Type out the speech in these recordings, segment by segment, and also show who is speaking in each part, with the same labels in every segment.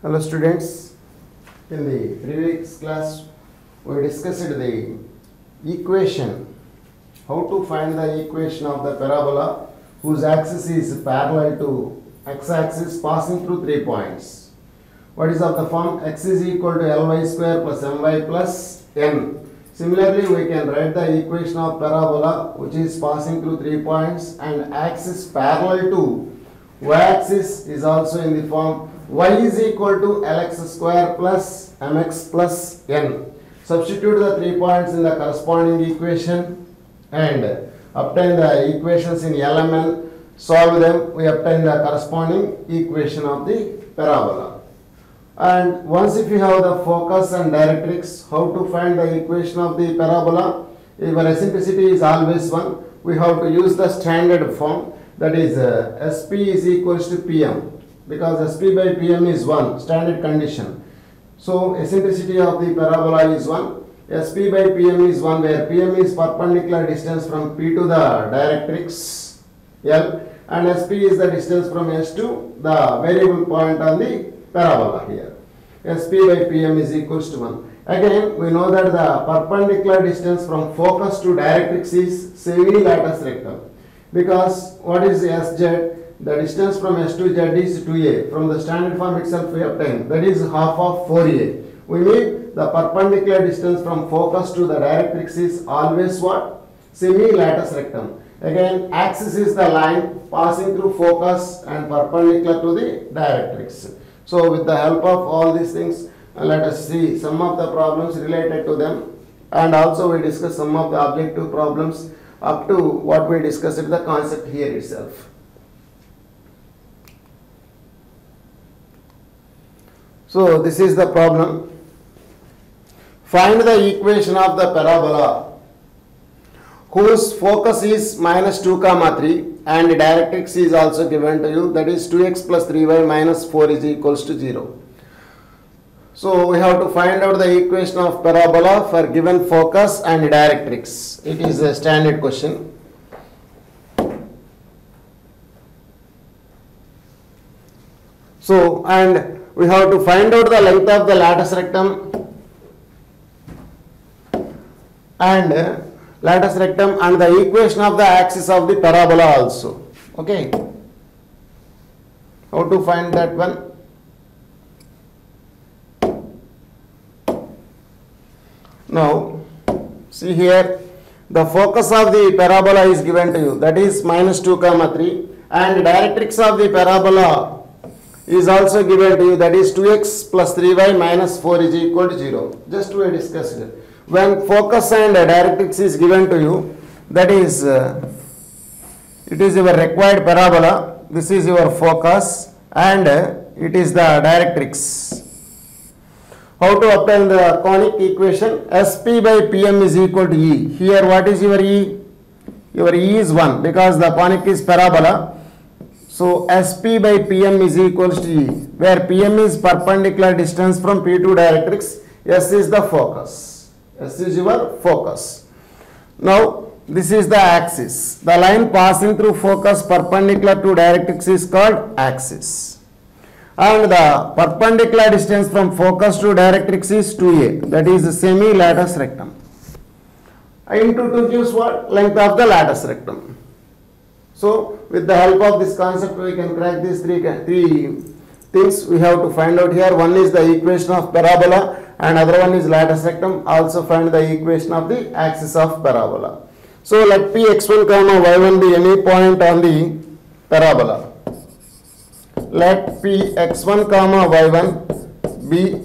Speaker 1: Hello students, in the previous class we discussed the equation, how to find the equation of the parabola whose axis is parallel to x-axis passing through 3 points. What is of the form? X is equal to Ly square plus My plus N. Similarly, we can write the equation of parabola which is passing through 3 points and axis parallel to y-axis is also in the form y is equal to Lx square plus mx plus n. Substitute the 3 points in the corresponding equation and obtain the equations in LMN. Solve them, we obtain the corresponding equation of the parabola. And once if you have the focus and directrix, how to find the equation of the parabola? If our eccentricity is always 1, we have to use the standard form, that is SP is equals to PM, because SP by PM is 1, standard condition. So eccentricity of the parabola is 1, SP by PM is 1, where PM is perpendicular distance from P to the directrix L, and SP is the distance from S to the variable point on the parabola here. SP by PM is equals to 1. Again, we know that the perpendicular distance from focus to directrix is semi-latus rectum, because what is SZ? The distance from S to Z is 2A. From the standard form itself we obtain, that is half of 4A. We mean the perpendicular distance from focus to the directrix is always what? Semi-latus rectum. Again, axis is the line passing through focus and perpendicular to the directrix. So with the help of all these things, let us see some of the problems related to them, and also we discuss some of the objective problems up to what we discussed in the concept here itself. So this is the problem. Find the equation of the parabola whose focus is minus 2 comma 3 and directrix is also given to you, that is 2x plus 3y minus 4 is equals to 0. So we have to find out the equation of parabola for given focus and directrix. It is a standard question. So, and we have to find out the length of the latus rectum and the equation of the axis of the parabola also. Okay. How to find that one? Now, see here, the focus of the parabola is given to you, that is minus 2 comma 3, and directrix of the parabola is also given to you, that is 2x plus 3y minus 4 is equal to 0. Just we discussed it. When focus and directrix is given to you, that is it is your required parabola, this is your focus and it is the directrix. How to obtain the conic equation? SP by PM is equal to E. Here what is your E? Your E is 1 because the conic is parabola. So SP by PM is equals to E, where PM is perpendicular distance from P to directrix, S is the focus. S is your focus. Now this is the axis. The line passing through focus perpendicular to directrix is called axis. And the perpendicular distance from focus to directrix is 2A, that is the semi-latus rectum. Into 2 gives what? Length of the latus rectum. So with the help of this concept we can crack these three things we have to find out here. One is the equation of parabola and other one is latus rectum. Also find the equation of the axis of parabola. So let P x1 comma y1 be any point on the parabola. Let P x1 comma y1 be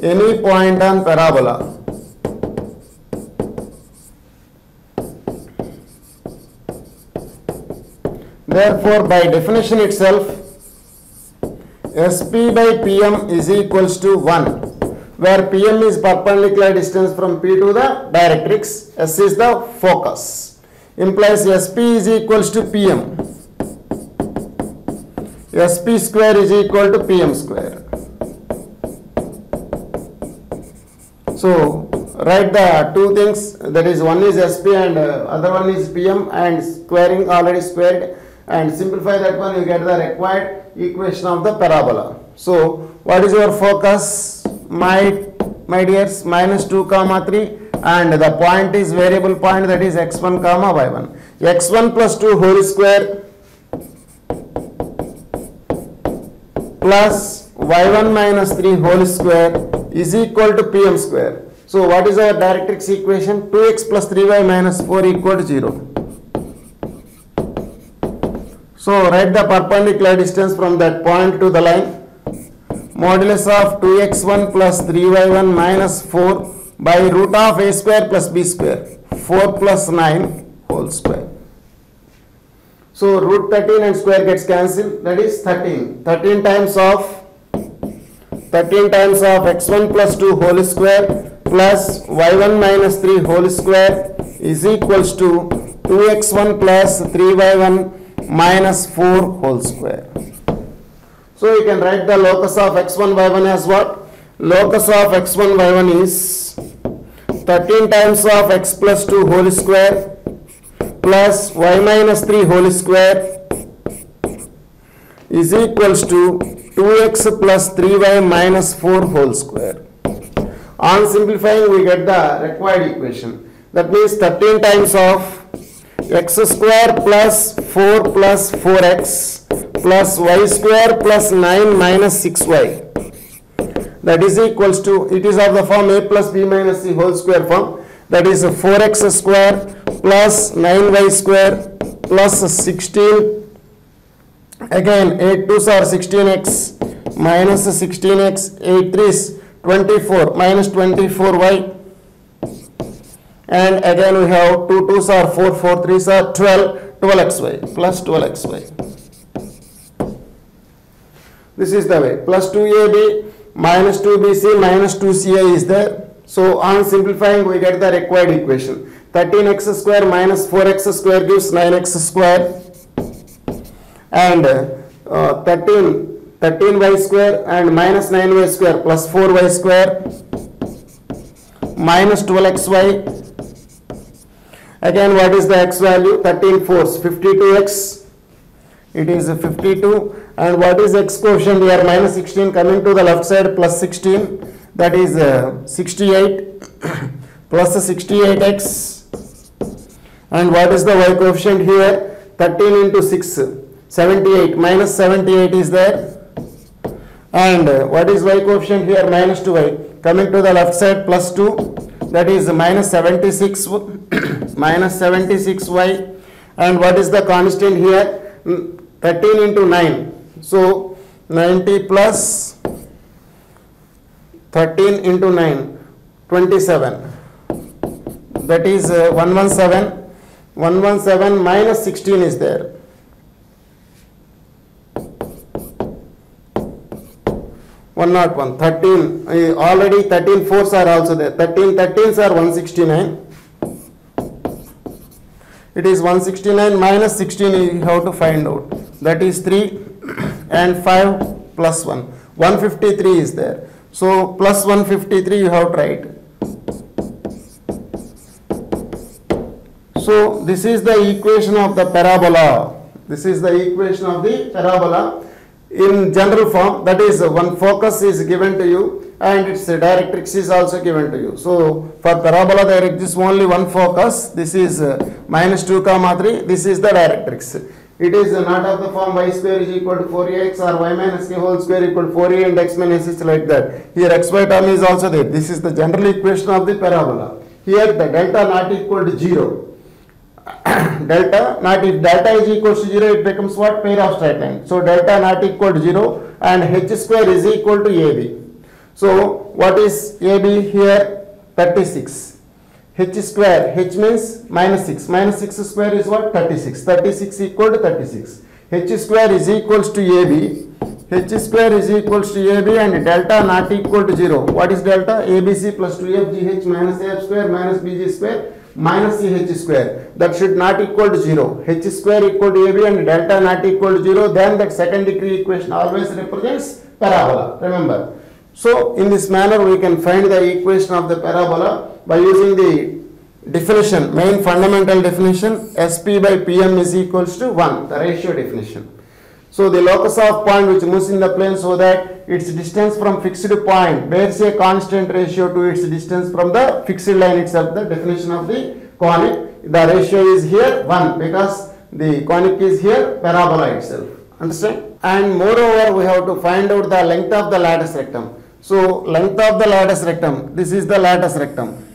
Speaker 1: any point on parabola. Therefore, by definition itself, SP by PM is equals to 1, where PM is perpendicular distance from P to the directrix, S is the focus, implies SP is equals to PM. SP square is equal to PM square. So, write the two things, that is one is SP and other one is PM, and squaring already squared, and simplify that one, you get the required equation of the parabola. So what is your focus, my dears? Minus 2 comma 3, and the point is variable point, that is x1 comma y1. x1 plus 2 whole square plus y1 minus 3 whole square is equal to pm square. So what is our directrix equation? 2x plus 3y minus 4 equal to 0. So write the perpendicular distance from that point to the line. Modulus of 2x1 plus 3y1 minus 4 by root of a square plus b square. 4 plus 9 whole square. So root 13 and square gets cancelled. That is 13. 13 times of x1 plus 2 whole square plus y1 minus 3 whole square is equals to 2x1 plus 3y1 minus 4 whole square. So you can write the locus of x1 y1 as what? Locus of x1 y1 is 13 times of x plus 2 whole square plus y minus 3 whole square is equals to 2x plus 3y minus 4 whole square. On simplifying, we get the required equation. That means 13 times of x square plus 4 plus 4x plus y square plus 9 minus 6y, that is equals to, it is of the form a plus b minus c whole square form, that is 4x square plus 9y square plus 16, again 8 2s are 16x minus 16x, 8 3s 24 minus 24y, and again we have 2 2s are 4, 4 3s are 12, 12xy plus 12xy. This is the way. Plus 2ab minus 2bc minus 2ci is there. So on simplifying, we get the required equation. 13x square minus 4x square gives 9x square, and 13y square and minus 9y square plus 4y square minus 12xy. Again, what is the x value? 13 fours, 52x. It is 52. And what is x quotient here? Minus 16 coming to the left side plus 16, that is 68 plus 68x. And what is the y coefficient here? 13 into 6, 78, minus 78 is there. And what is y coefficient here? Minus 2y coming to the left side plus 2, that is minus 76 minus 76y. And what is the constant here? 13 into 9. So 90 plus 13 into 9, 27. That is 117. 117 minus 16 is there. 101. 13. Already 13 fours are also there. 13 13s are 169. It is 169 minus 16 you have to find out. That is 3 and 5 plus 1. 153 is there. So plus 153 you have to write. So this is the equation of the parabola. This is the equation of the parabola in general form. That is, one focus is given to you and its directrix is also given to you. So for parabola there exists only one focus. This is minus 2 comma 3. This is the directrix. It is not of the form y square is equal to 4ax or y minus k whole square equal to 4a and x minus is like that. Here xy term is also there. This is the general equation of the parabola. Here the delta not equal to 0. Delta not, if delta is equal to 0, it becomes what? Pair of straight line. So delta not equal to 0 and h square is equal to ab. So what is ab here? 36. H square, h means minus 6. Minus 6 square is what? 36. 36 equal to 36. H square is equals to ab. H square is equals to ab and delta not equal to 0. What is delta? abc plus 2fgh minus af square minus bg square minus ch square. That should not equal to 0. H square equal to ab and delta not equal to 0. Then that second degree equation always represents parabola. Remember. So in this manner we can find the equation of the parabola by using the definition, main fundamental definition, SP by PM is equals to 1, the ratio definition. So the locus of point which moves in the plane so that its distance from fixed point bears a constant ratio to its distance from the fixed line itself. The definition of the conic, the ratio is here 1 because the conic is here parabola itself. Understand? And moreover, we have to find out the length of the latus rectum. So length of the latus rectum, this is the latus rectum.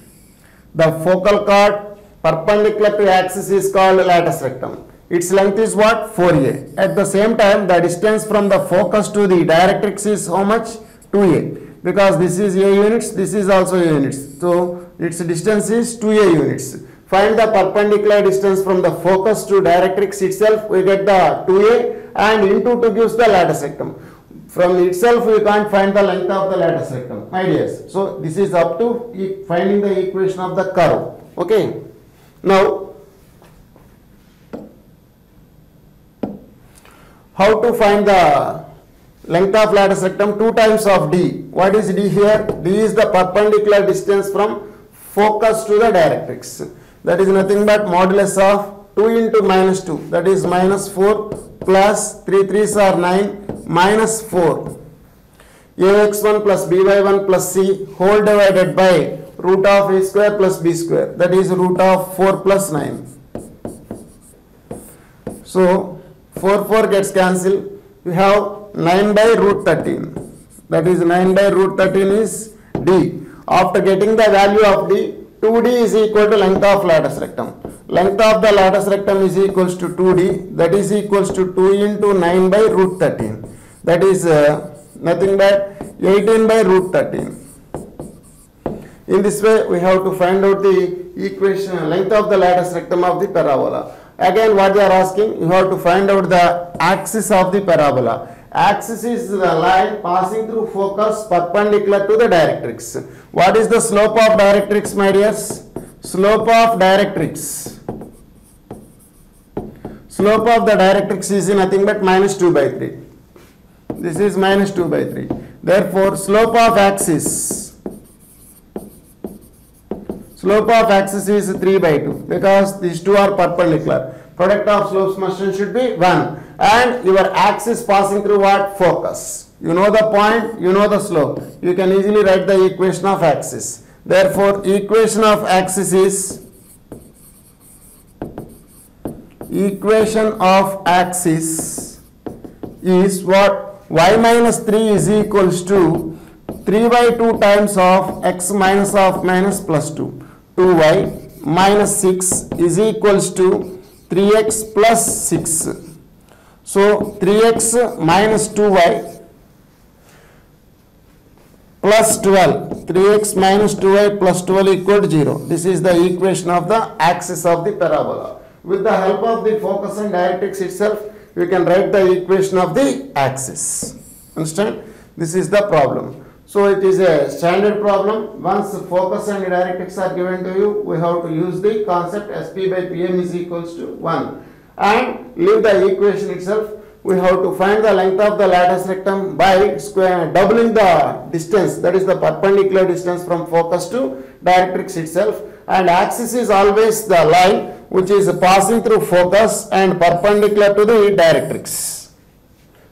Speaker 1: The focal chord perpendicular to axis is called latus rectum. Its length is what? 4a. At the same time, the distance from the focus to the directrix is how much? 2a. Because this is a units, this is also a units. So its distance is 2a units. Find the perpendicular distance from the focus to directrix itself. We get the 2a and into 2 gives the latus rectum. From itself we can't find the length of the latus rectum. Ideas. So this is up to finding the equation of the curve. Okay. Now how to find the length of latus rectum? 2 times of d. What is d here? D is the perpendicular distance from focus to the directrix. That is nothing but modulus of 2 into minus 2. That is minus 4 plus 3 3s are 9 minus 4. Ax1 plus by1 plus c whole divided by root of a square plus b square. That is root of 4 plus 9. So 4 gets cancelled. We have 9 by root 13. That is 9 by root 13 is d. After getting the value of d, 2d is equal to length of latus rectum. Length of the latus rectum is equals to 2d. That is equals to 2 into 9 by root 13. That is nothing but 18 by root 13. In this way, we have to find out the equation length of the latus rectum of the parabola. Again, what they are asking, you have to find out the axis of the parabola. Axis is the line passing through focus perpendicular to the directrix. What is the slope of directrix, my dears? Slope of directrix. Slope of the directrix is nothing but minus 2 by 3. This is minus 2 by 3. Therefore, slope of axis. Slope of axis is 3 by 2 because these two are perpendicular. Product of slopes must should be 1. And your axis passing through what? Focus. You know the point, you know the slope. You can easily write the equation of axis. Therefore, equation of axis is what? Y minus 3 is equals to 3 by 2 times of x minus of minus plus 2. 2y minus 6 is equals to 3x plus 6. So 3x minus 2y plus 12. 3x minus 2y plus 12 equal to 0. This is the equation of the axis of the parabola. With the help of the focus and directrix itself, we can write the equation of the axis. Understand? This is the problem. So it is a standard problem. Once focus and directrix are given to you, we have to use the concept SP by PM is equals to 1. And leave the equation itself. We have to find the length of the latus rectum by doubling the distance. That is the perpendicular distance from focus to directrix itself. And axis is always the line which is passing through focus and perpendicular to the directrix.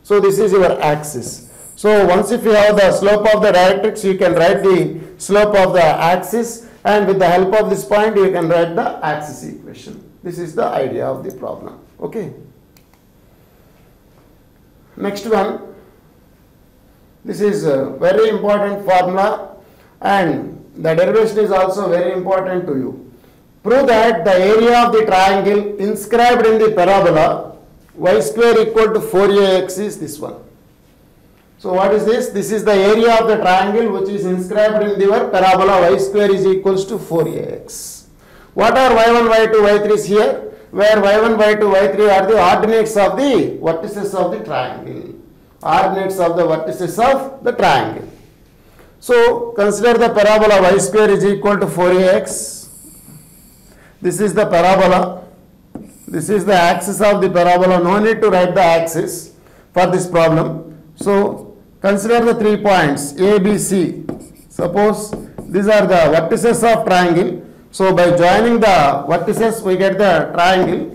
Speaker 1: So this is your axis. So once if you have the slope of the directrix, you can write the slope of the axis, and with the help of this point you can write the axis equation. This is the idea of the problem. Okay. Next one. This is a very important formula, and the derivation is also very important to you. Prove that the area of the triangle inscribed in the parabola y square equal to 4ax is this one. So what is this? This is the area of the triangle which is inscribed in your parabola y square is equals to 4ax. What are y1, y2, y3s here? Where y1, y2, y3 are the ordinates of the vertices of the triangle. Ordinates of the vertices of the triangle. So consider the parabola y square is equal to 4ax. This is the parabola. This is the axis of the parabola. No need to write the axis for this problem. So consider the 3 points A, B, C. Suppose these are the vertices of triangle. So by joining the vertices we get the triangle.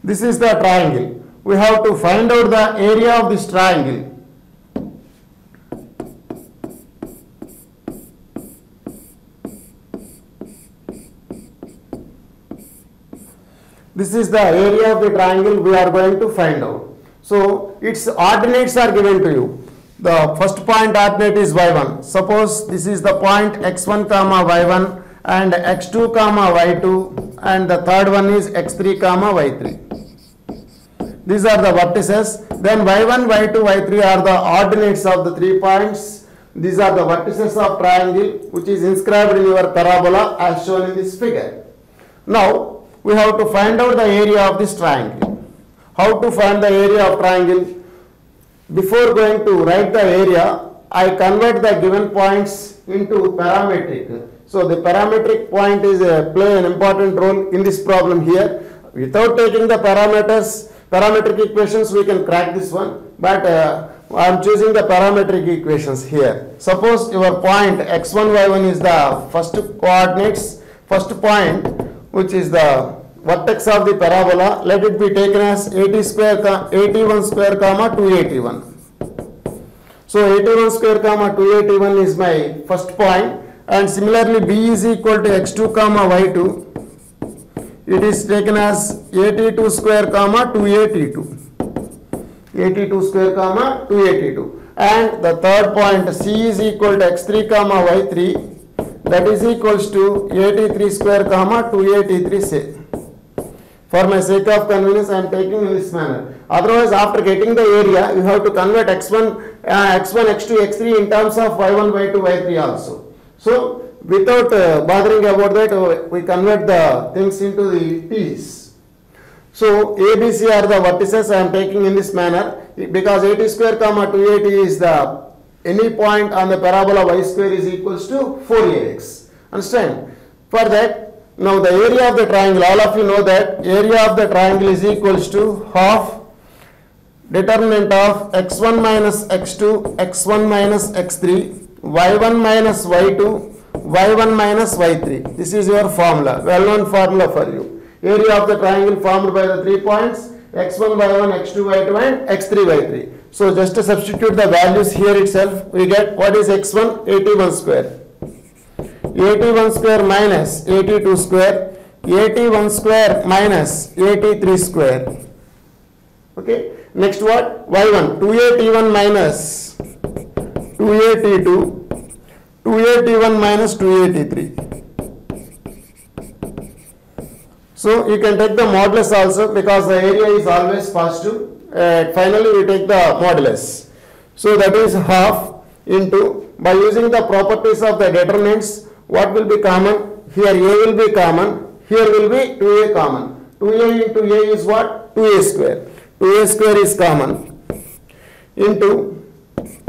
Speaker 1: This is the triangle. We have to find out the area of this triangle. This is the area of the triangle we are going to find out. So its ordinates are given to you. The first point ordinate is y1. Suppose this is the point x1 comma y1 and x2 comma y2, and the third one is x3 comma y3. These are the vertices. Then y1, y2, y3 are the ordinates of the 3 points. These are the vertices of triangle which is inscribed in your parabola as shown in this figure. Now we have to find out the area of this triangle. How to find the area of triangle? Before going to write the area, I convert the given points into parametric. So the parametric point is play an important role in this problem here. Without taking the parametric equations, we can crack this one. But I am choosing the parametric equations here. Suppose your point x1, y1 is the first coordinates, first point, which is the vertex of the parabola. Let it be taken as 81 square comma 281. So 81 square comma 281 is my first point, and similarly b is equal to x2 comma y2. It is taken as 82 square comma 282. 82 square comma 282. And the third point c is equal to x3 comma y3. That is equals to 83 square comma 283 say. For my sake of convenience, I am taking in this manner. Otherwise, after getting the area, you have to convert x1, x2, x3 in terms of y1, y2, y3 also. So, without bothering about that, we convert the things into the p's. So, A, B, C are the vertices I am taking in this manner, because 80 square comma 280 is the any point on the parabola y square is equals to 4ax. Understand? For that, now the area of the triangle, all of you know that area of the triangle is equals to half determinant of x1 minus x2, x1 minus x3, y1 minus y2, y1 minus y3. This is your formula, well-known formula for you. Area of the triangle formed by the 3 points x1, y1, x2, y2 and x3, y3. So just to substitute the values here itself, we get what is x1? 81 square. 81 square minus 82 square, 81 square minus 83 square. Okay. Next what? y1, 281 minus 282, 281 minus 283. So you can take the modulus also, because the area is always positive. Finally we take the modulus. So that is half into, by using the properties of the determinants, what will be common? Here a will be common, here will be 2a common. 2a into a is what? 2a square. 2a square is common into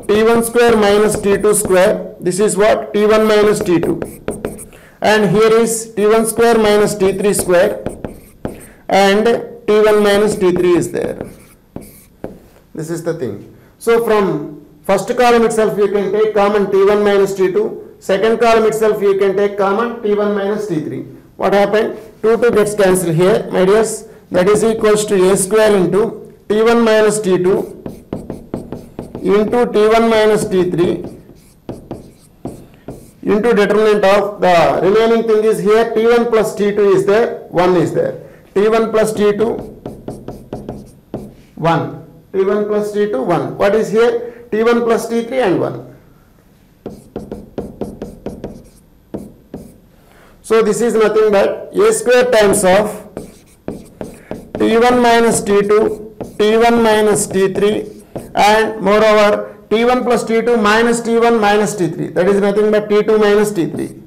Speaker 1: t1 square minus t2 square. This is what? t1 minus t2. And here is t1 square minus t3 square, and t1 minus t3 is there. This is the thing. So from first column itself you can take common t1 minus t2. Second column itself you can take common t1 minus t3. What happened? 2 gets cancelled here, my dears. That is equals to a square into t1 minus t2 into t1 minus t3 into determinant of the remaining thing is here t1 plus t2 is there, 1 is there. t1 plus t2, 1. t1 plus t2, 1. What is here? t1 plus t3 and 1. So this is nothing but a square times of t1 minus t2, t1 minus t3, and moreover t1 plus t2 minus t1 minus t3. That is nothing but t2 minus t3.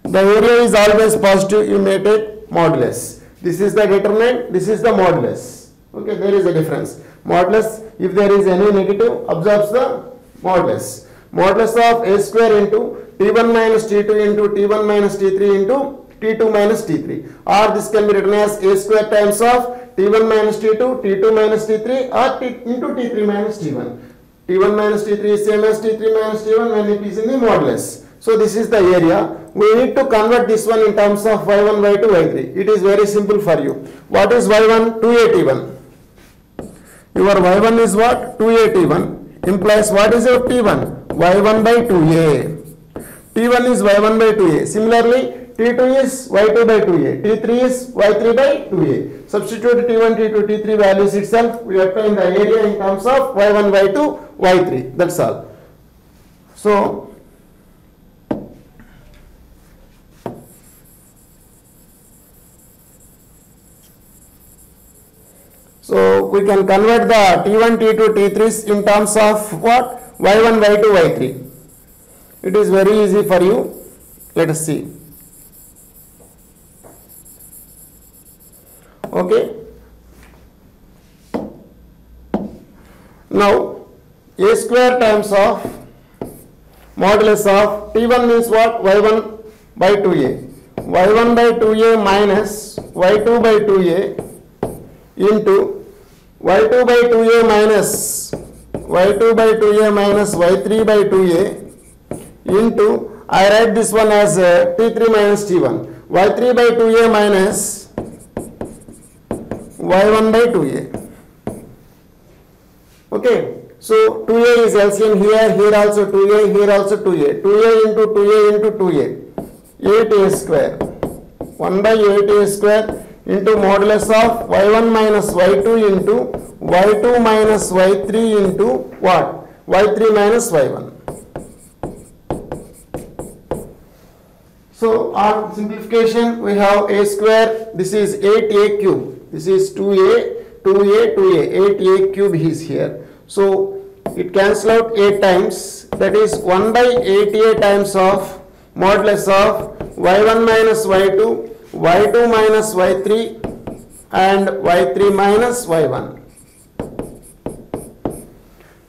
Speaker 1: The area is always positive, you may take modulus. This is the determinant, this is the modulus. Okay, there is a difference. Modulus, if there is any negative, absorbs the modulus. Modulus of a square into t1 minus t2 into t1 minus t3 into t2 minus t3, or this can be written as a square times of t1 minus t2, t2 minus t3, or into t3 minus t1. t1 minus t3 is same as t3 minus t1 when it is in the modulus. So this is the area. We need to convert this one in terms of y1, y2, y3. It is very simple for you. What is y1? 2a t1. Your y1 is what? 2a t1 implies what is your t1? y1 by 2a. t1 is y1 by 2a. Similarly, t2 is y2 by 2a. t3 is y3 by 2a. Substitute t1, t2, t3 values itself. We obtain the area in terms of y1, y2, y3. That's all. So we can convert the T1, T2, T3s in terms of what? Y1, Y2, Y3. It is very easy for you. Let us see. Okay. Now, a square times of modulus of T1 means what? Y1 by 2a. Y1 by 2a minus Y2 by 2a into y2 by 2a minus y2 by 2a minus y3 by 2a into, I write this one as t3 minus t1, y3 by 2a minus y1 by 2a. Okay, so 2a is LCM here also 2a, here also 2a, 2a into 2a into 2a, 8a square, 1 by 8a square into modulus of y1 minus y2 into y2 minus y3 into what? y3 minus y1. So on simplification we have a square, this is 8a cube, this is 2a, 2a, 2a, 8a cube is here. So it cancels out 8 times, that is 1 by 8a times of modulus of y1 minus y2, y2 minus y3 and y3 minus y1.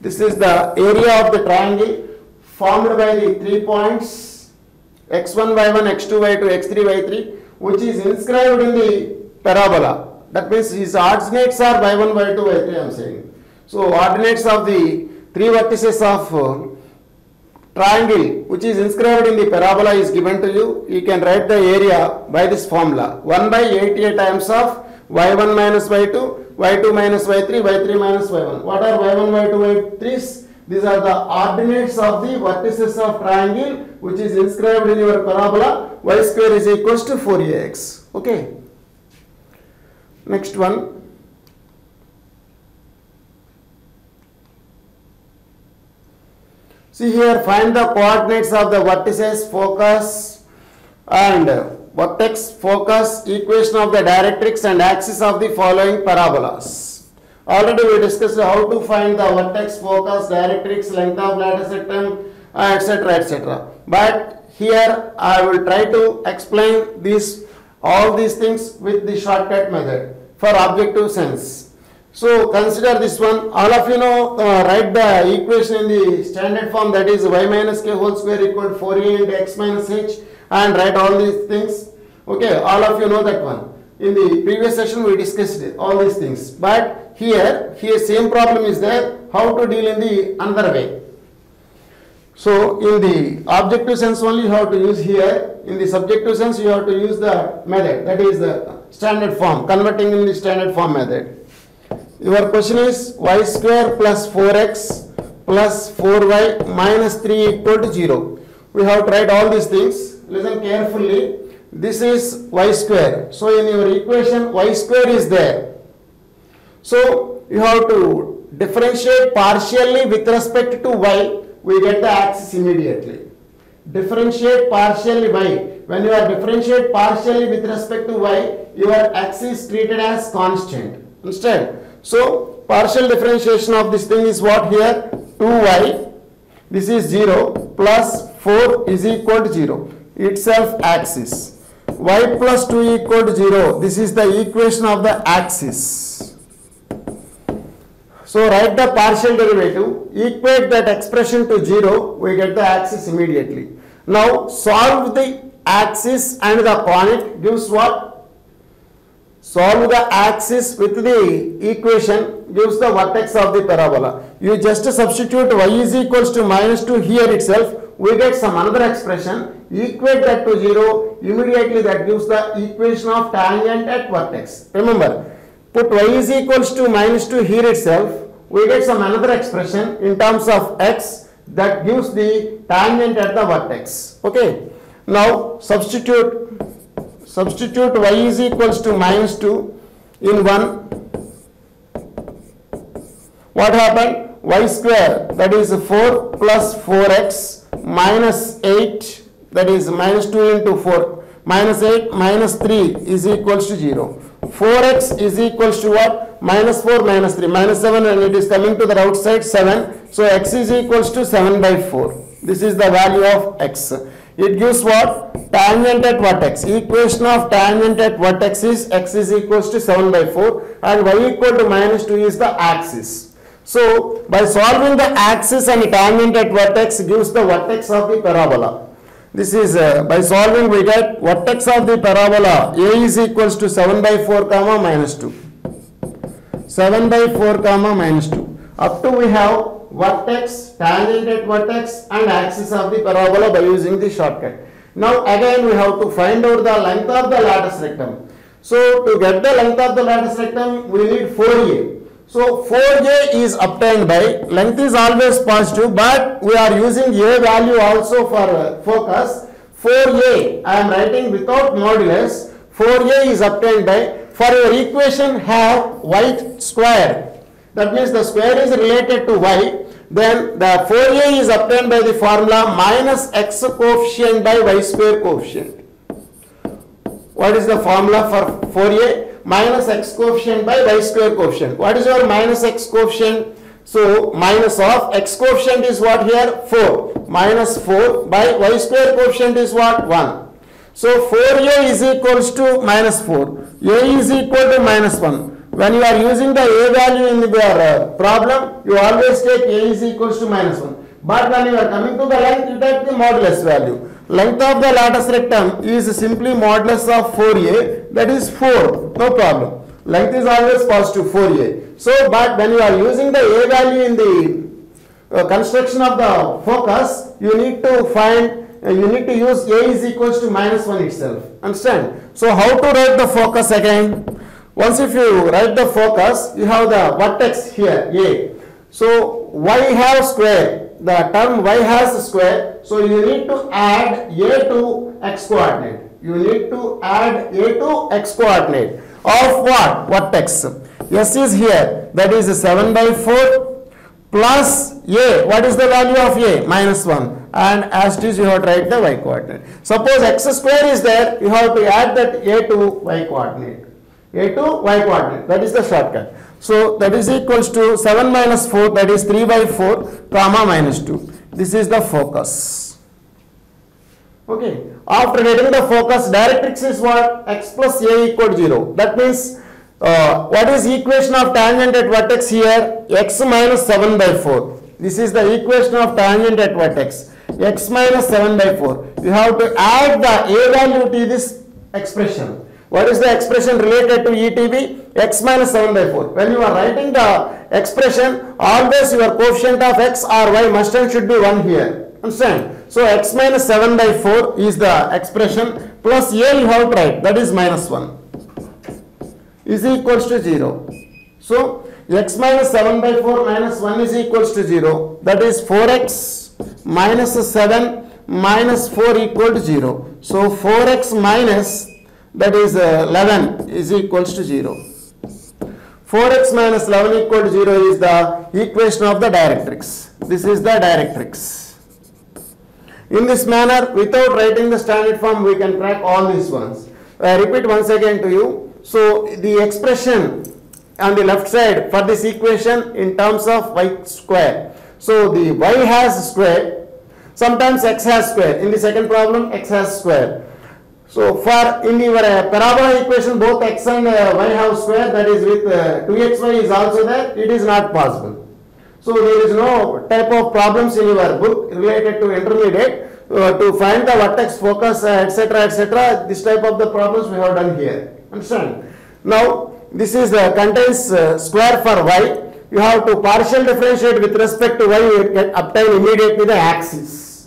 Speaker 1: This is the area of the triangle formed by the 3 points x1, y1, x2, y2, x3, y3, which is inscribed in the parabola. That means his ordinates are y1, y2, y3 I am saying. So ordinates of the 3 vertices of triangle which is inscribed in the parabola is given to you. You can write the area by this formula. 1 by 8a times of y1 minus y2, y2 minus y3, y3 minus y1. What are y1, y2, y3s? These are the ordinates of the vertices of triangle which is inscribed in your parabola. Y square is equals to 4ax. Okay. Next one. See here, find the coordinates of the vertices, focus and vertex, focus, equation of the directrix and axis of the following parabolas. Already we discussed how to find the vertex, focus, directrix, length of lattice septum, etc., etc. But here I will try to explain all these things with the shortcut method for objective sense. So consider this one. All of you know, write the equation in the standard form, that is y minus k whole square equal to 4a into x minus h, and write all these things. Okay, all of you know that one. In the previous session we discussed all these things. But here same problem is there, how to deal in the another way. So in the objective sense only you have to use here. In the subjective sense you have to use the method, that is the standard form, converting in the standard form method. Your question is y square plus 4x plus 4y minus 3 equal to 0. We have tried all these things. Listen carefully. This is y square. So in your equation y square is there. So you have to differentiate partially with respect to y. We get the axis immediately. Differentiate partially y. When you are differentiate partially with respect to y, your axis is treated as constant. Understand? So partial differentiation of this thing is what here? 2y, this is 0 plus 4 is equal to 0, itself axis. Y plus 2 equal to 0, this is the equation of the axis. So write the partial derivative, equate that expression to 0, we get the axis immediately. Now solve the axis and the coordinate gives what? Solve the axis with the equation gives the vertex of the parabola. You just substitute y is equals to minus 2 here itself. we get some another expression, equate that to 0, immediately that gives the equation of tangent at vertex. Remember, put y is equals to -2 here itself, we get some another expression in terms of x that gives the tangent at the vertex. Okay, now substitute y is equals to -2 in 1. What happened? Y square, that is 4 plus 4x minus 8, that is -2 into 4, minus 8 minus 3 is equals to 0. 4x is equals to what? Minus 4 minus 3, minus 7, and it is coming to the outside 7. So x is equals to 7 by 4. This is the value of x. It gives what? Tangent at vertex. Equation of tangent at vertex is x is equals to 7 by 4 and y equal to -2 is the axis. So by solving the axis and tangent at vertex gives the vertex of the parabola. This is by solving we get vertex of the parabola a is equals to 7 by 4 comma -2. 7 by 4 comma -2. Up to we have vertex, tangent at vertex and axis of the parabola by using the shortcut. Now again we have to find out the length of the lattice rectum. So to get the length of the lattice rectum we need 4a. So 4a is obtained by, length is always positive, but we are using a value also for focus. 4a I am writing without modulus. 4a is obtained by, for your equation have y square, that means the square is related to y, then the 4a is obtained by the formula minus x coefficient by y square coefficient. What is the formula for 4a? Minus x coefficient by y square coefficient. What is your minus x coefficient? So minus of x coefficient is what here? 4. Minus 4 by y square coefficient is what? 1. So 4a is equals to -4. a is equal to -1. When you are using the a value in your problem, you always take a is equals to -1. But when you are coming to the length, you take the modulus value. Length of the lattice rectum is simply modulus of 4a, that is 4, no problem. Length is always positive, 4a. So, but when you are using the a value in the construction of the focus, you need to find, you need to use a is equals to -1 itself. Understand? So, how to write the focus again? Once if you write the focus, you have the vertex here, a. So, y have square. The term y has square, so you need to add a to x coordinate. You need to add a to x coordinate of what? Vertex. S is here, that is 7 by 4 plus a. What is the value of a? -1. And as it is, you have to write the y coordinate. Suppose x square is there, you have to add that a to y coordinate. A to y coordinate, that is the shortcut. So that is equals to 7 minus 4, that is 3 by 4 comma -2. This is the focus. Okay. After getting the focus, directrix is what? X plus a equal to 0. That means what is equation of tangent at vertex here? X minus 7 by 4. This is the equation of tangent at vertex. X minus 7 by 4. You have to add the a value to this expression. What is the expression related to ETB? X minus 7 by 4. When you are writing the expression, always your coefficient of x or y must and should be 1 here. Understand? So x minus 7 by 4 is the expression, plus a you have to write, that is -1 is equals to 0. So x minus 7 by 4 minus 1 is equals to 0. That is 4x minus 7 minus 4 equal to 0. So 4x minus, that is 11 is equals to 0. 4x minus 11 equal to 0 is the equation of the directrix. This is the directrix. In this manner, without writing the standard form, we can track all these ones. I repeat once again to you. So the expression on the left side for this equation in terms of y square. So the y has square. Sometimes x has square. In the second problem, x has square. So for in your parabola equation, both x and y have square, that is with 2xy is also there, it is not possible. So there is no type of problems in your book related to intermediate to find the vertex, focus, etc., etc. This type of the problems we have done here. Understand? Now this is contains square for y. You have to partial differentiate with respect to y, you get obtain immediately the axis.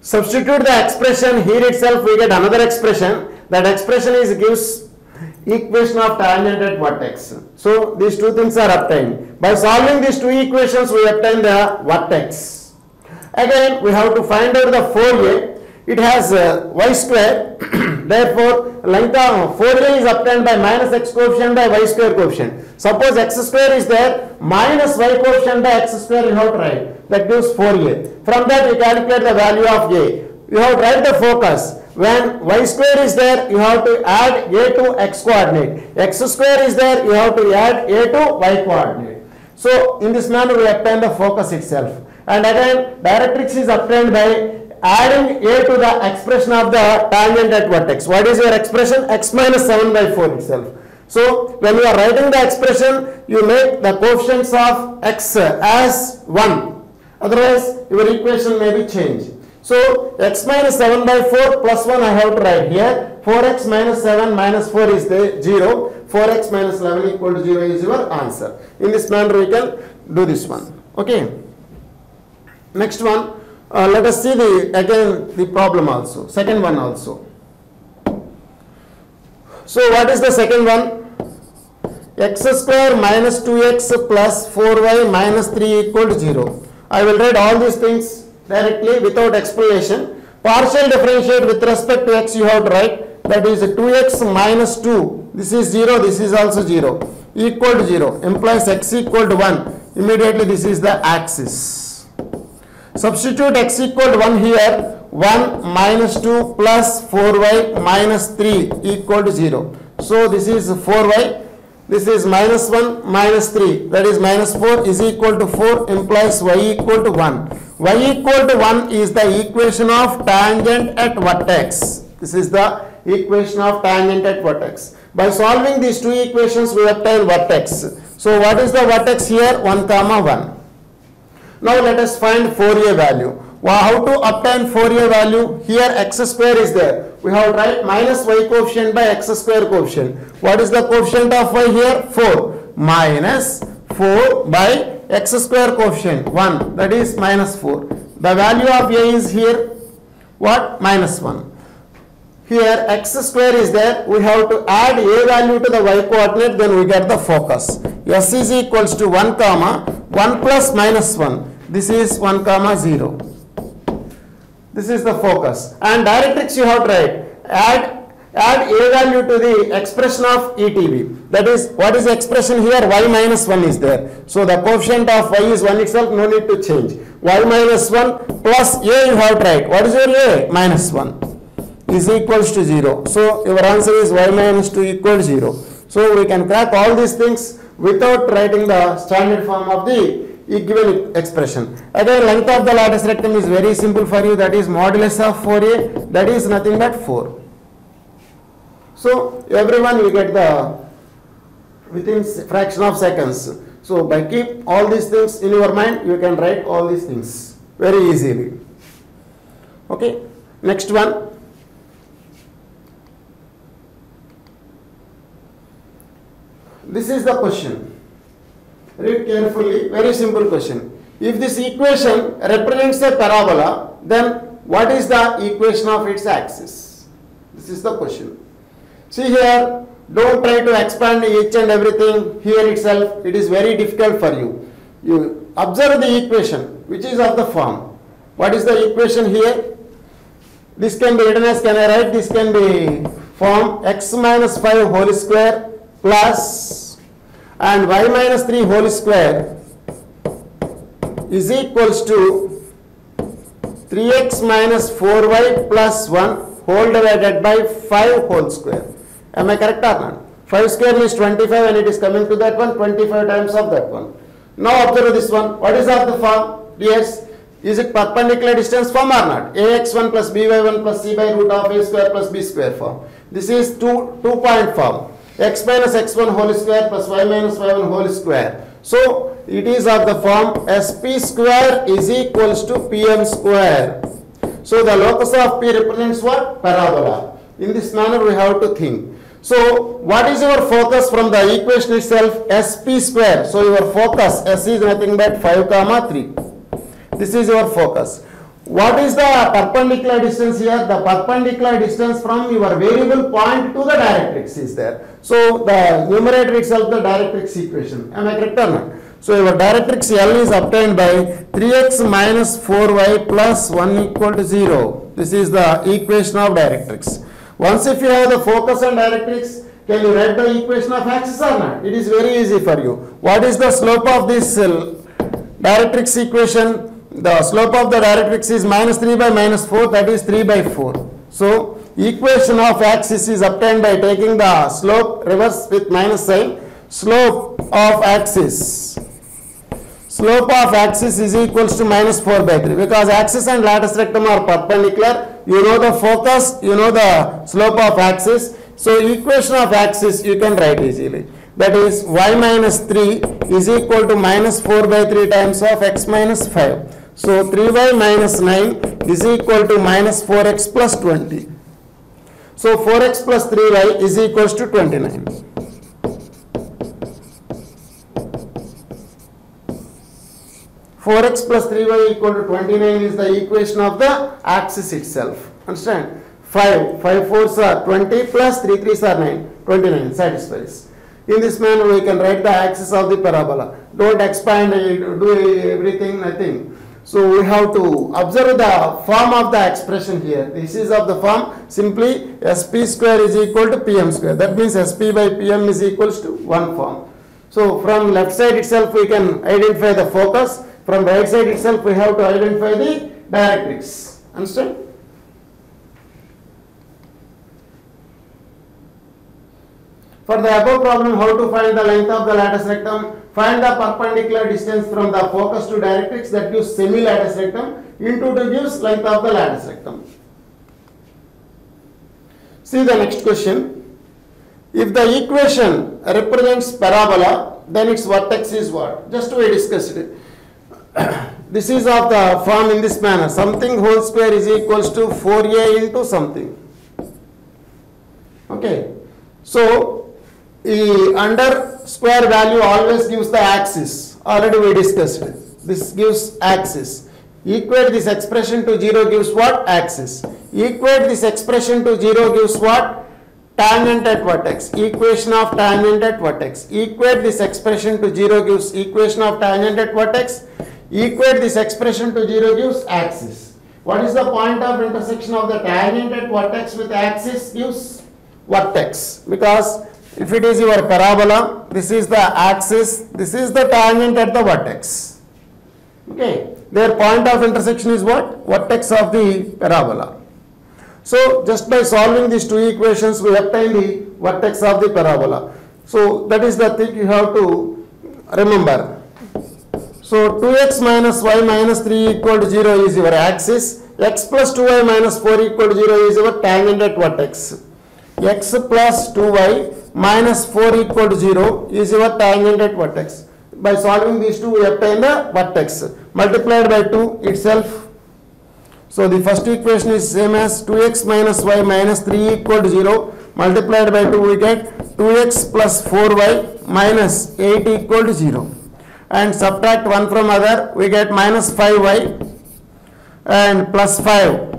Speaker 1: Substitute the expression here itself, we get another expression. That expression gives equation of tangent at vertex. So these two things are obtained. By solving these two equations, we obtain the vertex. Again, we have to find out the Fourier. It has y square. Therefore, length of Fourier is obtained by minus x coefficient by y square coefficient. Suppose x square is there, minus y coefficient by x square you have to write. That gives Fourier. From that we calculate the value of a. You have to write the focus. When y square is there, you have to add a to x coordinate. X square is there, you have to add a to y coordinate. So in this manner we obtain the focus itself. And again, directrix is obtained by adding a to the expression of the tangent at vertex. What is your expression? X minus 7 by 4 itself. So when you are writing the expression, you make the coefficients of x as 1. Otherwise, your equation may be changed. So x minus 7 by 4 plus 1 I have to write here. 4x minus 7 minus 4 is the 0. 4x minus 11 equal to 0 is your answer. In this manner we can do this one. Okay. Next one. Let us see the problem also. Second one also. So what is the second one? X square minus 2x plus 4y minus 3 equal to 0. I will write all these things directly without explanation. Partial differentiate with respect to x you have to write. That is 2x minus 2. This is 0. This is also 0. Equal to 0. Implies x equal to 1. Immediately this is the axis. Substitute x equal to 1 here. 1 minus 2 plus 4y minus 3 equal to 0. So this is 4y. This is minus 1 minus 3. That is minus 4 is equal to 4 implies y equal to 1. Y equal to 1 is the equation of tangent at vertex. This is the equation of tangent at vertex. By solving these two equations, we obtain vertex. So what is the vertex here? 1 comma 1. Now let us find Fourier value. How to obtain Fourier value? Here x square is there. We have to write minus y coefficient by x square coefficient. What is the coefficient of y here? 4. Minus 4 by x square coefficient 1. That is minus 4. The value of a is here what? Minus 1. Here x square is there. We have to add a value to the y coordinate, then we get the focus. S is equals to 1 comma 1 plus minus 1. This is 1 comma 0. This is the focus. And directrix you have to write. Add a value to the expression of ETB. That is, what is the expression here? Y minus 1 is there. So the coefficient of y is 1 itself, no need to change. Y minus 1 plus a you have to write. What is your a? Minus 1 is equals to 0. So your answer is y minus 2 equal to 0. So we can crack all these things without writing the standard form of the given expression. Again, length of the lattice rectum is very simple for you. That is modulus of 4a. That is nothing but 4. So everyone will get the within fraction of seconds. So by keep all these things in your mind, you can write all these things very easily. Okay. Next one. This is the question. Read carefully. Very simple question. If this equation represents a parabola, then what is the equation of its axis? This is the question. See here, don't try to expand each and everything here itself. It is very difficult for you. You observe the equation, which is of the form. What is the equation here? This can be written as, can I write? This can be form x minus 5 whole square plus and y minus 3 whole square is equals to 3x minus 4y plus 1 whole divided by 5 whole square. Am I correct or not? 5 square means 25 and it is coming to that one, 25 times of that one. Now observe this one. What is of the form? Yes. Is it perpendicular distance form or not? ax1 plus by1 plus c by root of a square plus b square form. This is two-point form. X minus x1 whole square plus y minus y1 whole square. So it is of the form sp square is equals to pm square. So the locus of P represents what? Parabola. In this manner we have to think. So what is your focus from the equation itself? Sp square. So your focus S is nothing but 5 comma 3. This is your focus. What is the perpendicular distance here? The perpendicular distance from your variable point to the directrix is there. So the numerator itself the directrix equation. Am I correct or not? So your directrix L is obtained by 3x minus 4y plus 1 equal to 0. This is the equation of directrix. Once if you have the focus on directrix, can you write the equation of axis or not? It is very easy for you. What is the slope of this directrix equation? The slope of the directrix is minus 3 by minus 4, that is 3 by 4. So equation of axis is obtained by taking the slope reverse with minus sign. Slope of axis is equals to minus 4 by 3, because axis and lateral rectum are perpendicular. You know the focus, you know the slope of axis. So equation of axis you can write easily. That is y minus 3 is equal to minus 4 by 3 times of x minus 5. So 3y minus 9 is equal to minus 4x plus 20. So 4x plus 3y is equals to 29. Four x plus 3y equal to 29 is the equation of the axis itself. Understand? 5 4s are 20 plus 3 3s are 9. 29 satisfies. In this manner we can write the axis of the parabola. Don't expand, do everything, nothing. So we have to observe the form of the expression here. This is of the form simply sp square is equal to pm square. That means sp by pm is equals to 1 form. So from left side itself we can identify the focus. From right side itself we have to identify the directrix. Understand? For the above problem, how to find the length of the lattice rectum? Find the perpendicular distance from the focus to directrix, that gives semi-lattice rectum, into 2 gives length of the lattice rectum. See the next question. If the equation represents parabola, then its vertex is what? Just we discussed it. This is of the form in this manner. Something whole square is equals to 4a into something. Okay. So the under square value always gives the axis. Already we discussed it. This gives axis. Equate this expression to 0 gives what? Axis. Equate this expression to 0 gives what? Tangent at vertex. Equation of tangent at vertex. Equate this expression to 0 gives equation of tangent at vertex. Equate this expression to 0 gives axis. What is the point of intersection of the tangent at vertex with axis? Gives vertex. Because if it is your parabola, this is the axis, this is the tangent at the vertex. Okay. Their point of intersection is what? Vertex of the parabola. So just by solving these two equations, we obtain the vertex of the parabola. So that is the thing you have to remember. So 2x minus y minus 3 equal to 0 is your axis. X plus 2y minus 4 equal to 0 is your tangent at vertex. X plus 2y minus 4 equal to 0 is your tangent at vertex. By solving these two, we obtain the vertex. Multiplied by 2 itself. So the first equation is same as 2x minus y minus 3 equal to 0. Multiplied by 2, we get 2x plus 4y minus 8 equal to 0. And subtract 1 from other, we get minus 5y and plus 5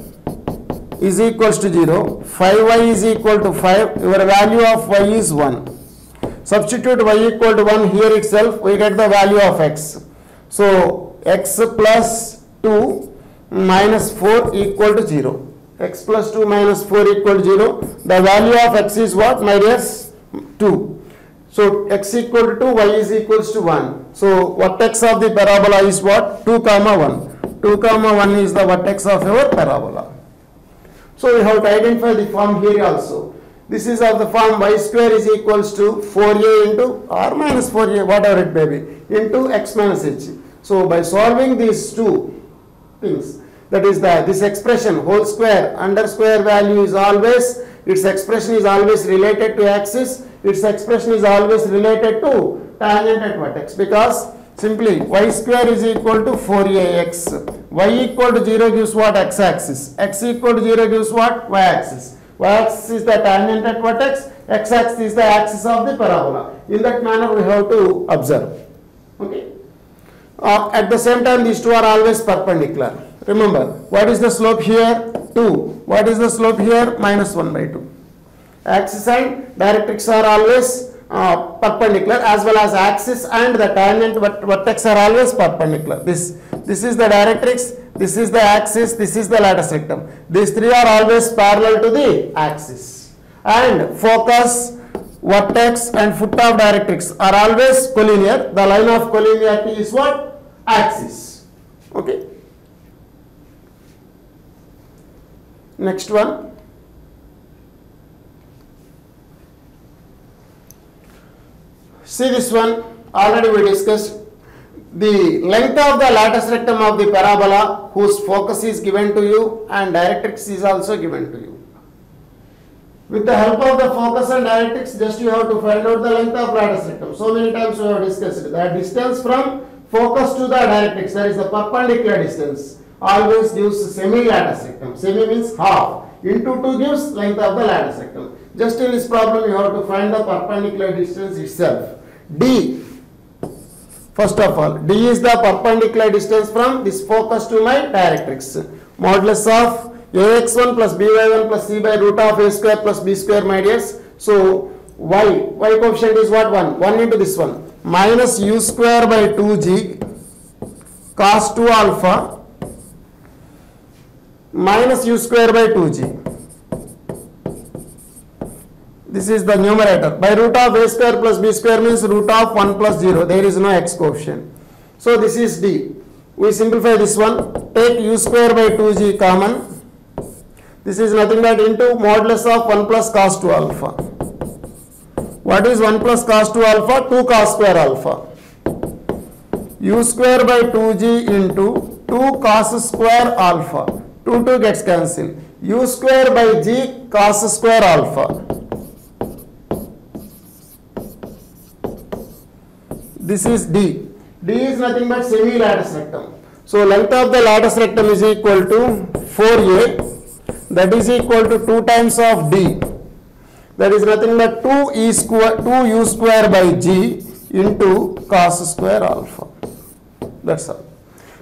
Speaker 1: is equals to 0. 5y is equal to 5. Your value of y is 1. Substitute y equal to 1 here itself, we get the value of x. So x plus 2 minus 4 equal to 0. X plus 2 minus 4 equal to 0. The value of x is what, my dears? 2. So x equal to 2, y is equals to 1. So vertex of the parabola is what? 2 comma 1. 2 comma 1 is the vertex of your parabola. So we have to identify the form here also. This is of the form y square is equals to 4a into or minus 4a, whatever it may be, into x minus h. So by solving these two things, that is this expression whole square under square value is always, its expression is always related to axis, its expression is always related to tangent at vertex, because simply y square is equal to 4ax. Y equal to 0 gives what? X axis. X equal to 0 gives what? Y axis. Y axis is the tangent at vertex, x axis is the axis of the parabola. In that manner we have to observe. Okay. At the same time these two are always perpendicular. Remember, what is the slope here? 2. What is the slope here? Minus 1 by 2. Axis and directrix are always perpendicular, as well as axis and the tangent vertex are always perpendicular. This is the directrix, this is the axis, this is the latus rectum. These three are always parallel to the axis. And focus, vertex and foot of directrix are always collinear. The line of collinearity is what? Axis. Okay. Next one. See this one, already we discussed. The length of the latus rectum of the parabola whose focus is given to you and directrix is also given to you. With the help of the focus and directrix, just you have to find out the length of latus rectum. So many times we have discussed it. The distance from focus to the directrix, that is the perpendicular distance, always gives semi-latus rectum. Semi means half. Into 2 gives length of the latus rectum. Just in this problem you have to find the perpendicular distance itself. D. First of all, D is the perpendicular distance from this focus to my directrix. Modulus of ax1 plus by1 plus c by root of a square plus b square, my dears. So y coefficient is what? 1. 1 into this one. Minus u square by 2g cos 2 alpha minus u square by 2g. This is the numerator. By root of a square plus b square means root of 1 plus 0. There is no x coefficient. So this is D. We simplify this one. Take u square by 2g common. This is nothing but into modulus of 1 plus cos 2 alpha. What is 1 plus cos 2 alpha? 2 cos square alpha. U square by 2g into 2 cos square alpha. 2 gets cancelled. U square by g cos square alpha. This is D. D is nothing but semi-latus rectum. So length of the latus rectum is equal to 4a. That is equal to 2 times of D. That is nothing but 2u square by g into cos square alpha. That's all.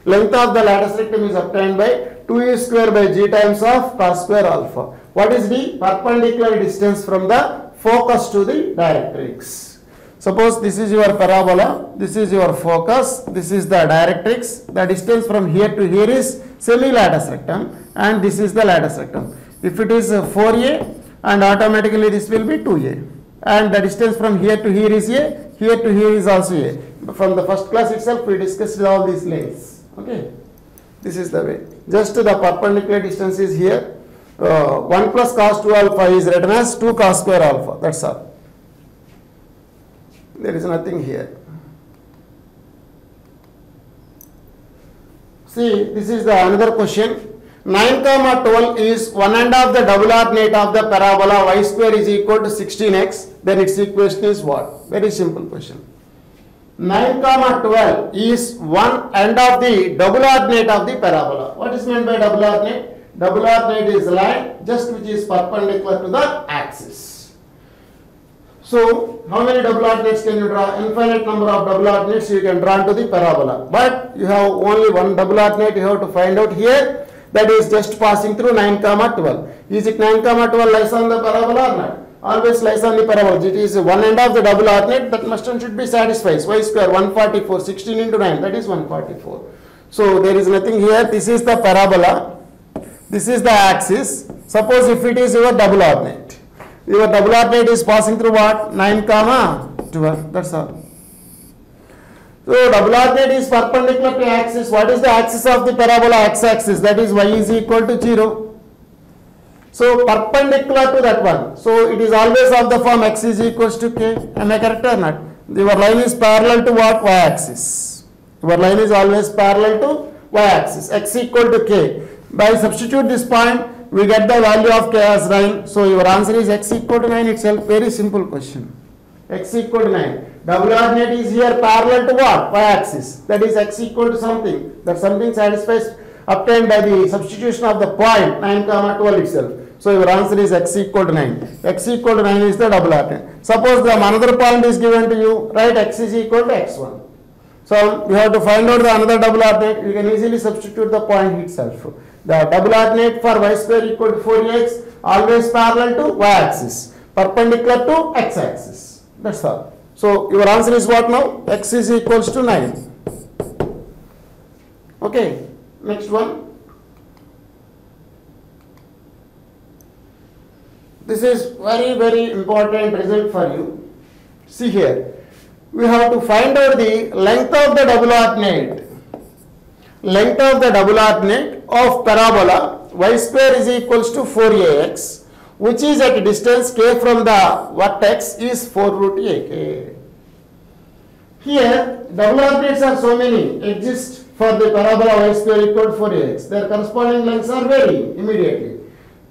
Speaker 1: Length of the latus rectum is obtained by 2u square by g times of cos square alpha. What is D? Perpendicular distance from the focus to the directrix. Suppose this is your parabola, this is your focus, this is the directrix. The distance from here to here is semi-latus rectum and this is the latus rectum. If it is 4a, and automatically this will be 2a. And the distance from here to here is a, here to here is also a. From the first class itself we discussed all these lengths. Okay. This is the way. Just the perpendicular distance is here. 1 plus cos 2 alpha is written as 2 cos square alpha. That's all. There is nothing here. See, this is the another question. 9, 12 is one end of the double ordinate of the parabola y square is equal to 16x. Then its equation is what? Very simple question. 9, 12 is one end of the double ordinate of the parabola. What is meant by double ordinate? Double ordinate is a line just which is perpendicular to the axis. So, how many double ordinates can you draw? Infinite number of double ordinates you can draw to the parabola. But you have only one double ordinate you have to find out here. That is just passing through 9, 12. Is it 9, 12 lies on the parabola or not? Always lies on the parabola. It is one end of the double ordinate that must and should be satisfied. Y square 144, 16 into 9, that is 144. So, there is nothing here. This is the parabola. This is the axis. Suppose if it is your double ordinate. Your double ordinate is passing through what? 9, 12. That's all. So double ordinate is perpendicular to axis. What is the axis of the parabola? X-axis. That is y is equal to 0. So perpendicular to that one. So it is always of the form x is equals to k. Am I correct or not? Your line is parallel to what? Y-axis. Your line is always parallel to y-axis. X equal to k. By substitute this point, we get the value of k as 9. So your answer is x equal to 9 itself. Very simple question. X equal to 9. Double ordinate is here parallel to what? Y-axis. That is x equal to something. That something satisfies obtained by the substitution of the point 9, 12 itself. So your answer is x equal to 9. X equal to 9 is the double ordinate. Suppose the another point is given to you. Write x is equal to x1. So we have to find out the another double alternate. You can easily substitute the point itself. The double alternate for y square equal to 4ax always parallel to y-axis, perpendicular to x-axis. That's all. So your answer is what now? X is equals to 9. Okay. Next one. This is very important result for you. See here. We have to find out the length of the double alternate. Length of the double alternate of parabola y square is equals to 4ax, which is at a distance k from the vertex is 4 root ak. Here double alternates are so many exist for the parabola y square equal to 4ax. Their corresponding lengths are varying immediately.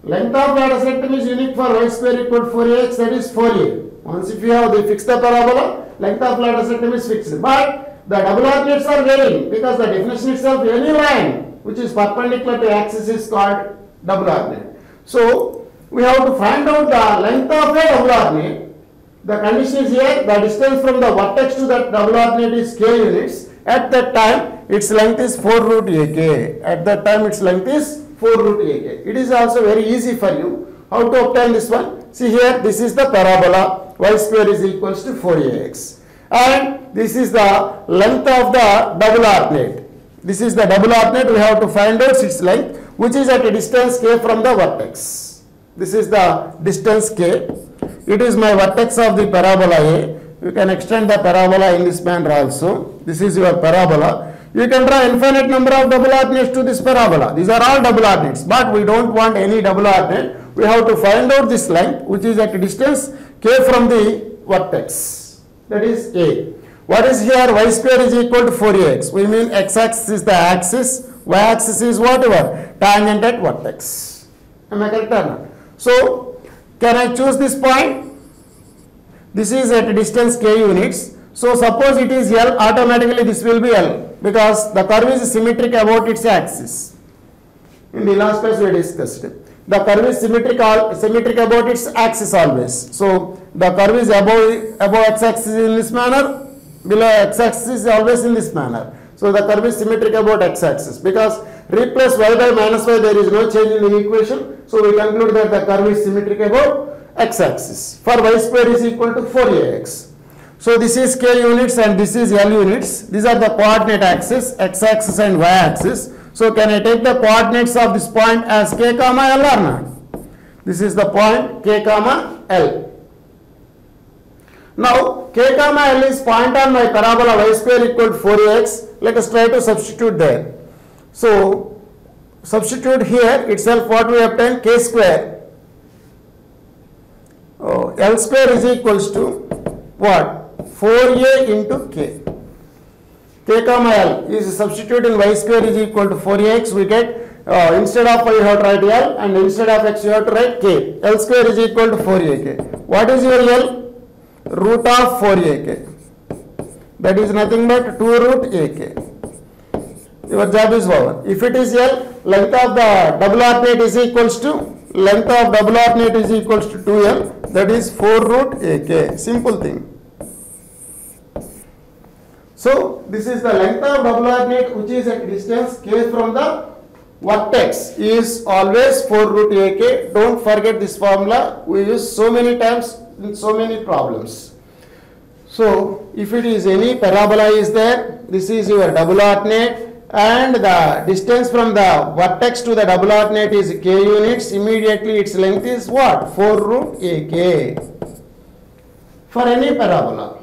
Speaker 1: Length of lattice rectum is unique for y square equal to 4ax, that is 4a. Once if you have the fixed the parabola, length of lattice rectum is fixed. But the double alternates are varying because the definition itself, any line which is perpendicular to axis is called double alternate. So we have to find out the length of a double alternate. The condition is here, the distance from the vertex to that double alternate is k units. At that time its length is 4 root ak. At that time its length is 4 root ak. It is also very easy for you. How to obtain this one? See here, this is the parabola y square is equals to 4ax. And this is the length of the double alternate. This is the double alternate. We have to find out its length, which is at a distance k from the vertex. This is the distance k. It is my vertex of the parabola A. You can extend the parabola in this manner also. This is your parabola. You can draw infinite number of double alternates to this parabola. These are all double alternates, but we don't want any double alternate. We have to find out this length, which is at a distance k from the vertex. That is A. What is here? Y square is equal to 4ax. We mean x-axis is the axis, y-axis is whatever, tangent at vertex. Am I correct or not? So, can I choose this point? This is at a distance k units. So, suppose it is L, automatically this will be L because the curve is symmetric about its axis. In the last class we discussed it. The curve is symmetric about its axis always. So, the curve is above x-axis in this manner, below x-axis is always in this manner. So, the curve is symmetric about x-axis because replace y by minus y, there is no change in the equation. So, we conclude that the curve is symmetric about x-axis. For y square is equal to 4ax. So, this is k units and this is L units. These are the coordinate axis, x-axis and y-axis. So, can I take the coordinates of this point as k comma L or not? This is the point k comma L. Now, k comma L is point on my parabola y square equal to 4ax. Let us try to substitute there. So, substitute here itself what we obtain, k square. L square is equals to what? 4a into k. K comma L is substituted in y square is equal to 4ax. We get instead of y you have to write L and instead of x you have to write k. L square is equal to 4ak. What is your L? Root of 4ak. That is nothing but 2 root ak. Your job is over. If it is L, length of the double alternate is equals to, length of double alternate is equals to 2L. That is 4 root ak. Simple thing. So, this is the length of double alternate which is at distance k from the vertex is always 4 root ak. Don't forget this formula. We use so many times in so many problems. So, if it is any parabola is there, this is your double alternate and the distance from the vertex to the double alternate is k units. Immediately its length is what? 4 root ak. For any parabola.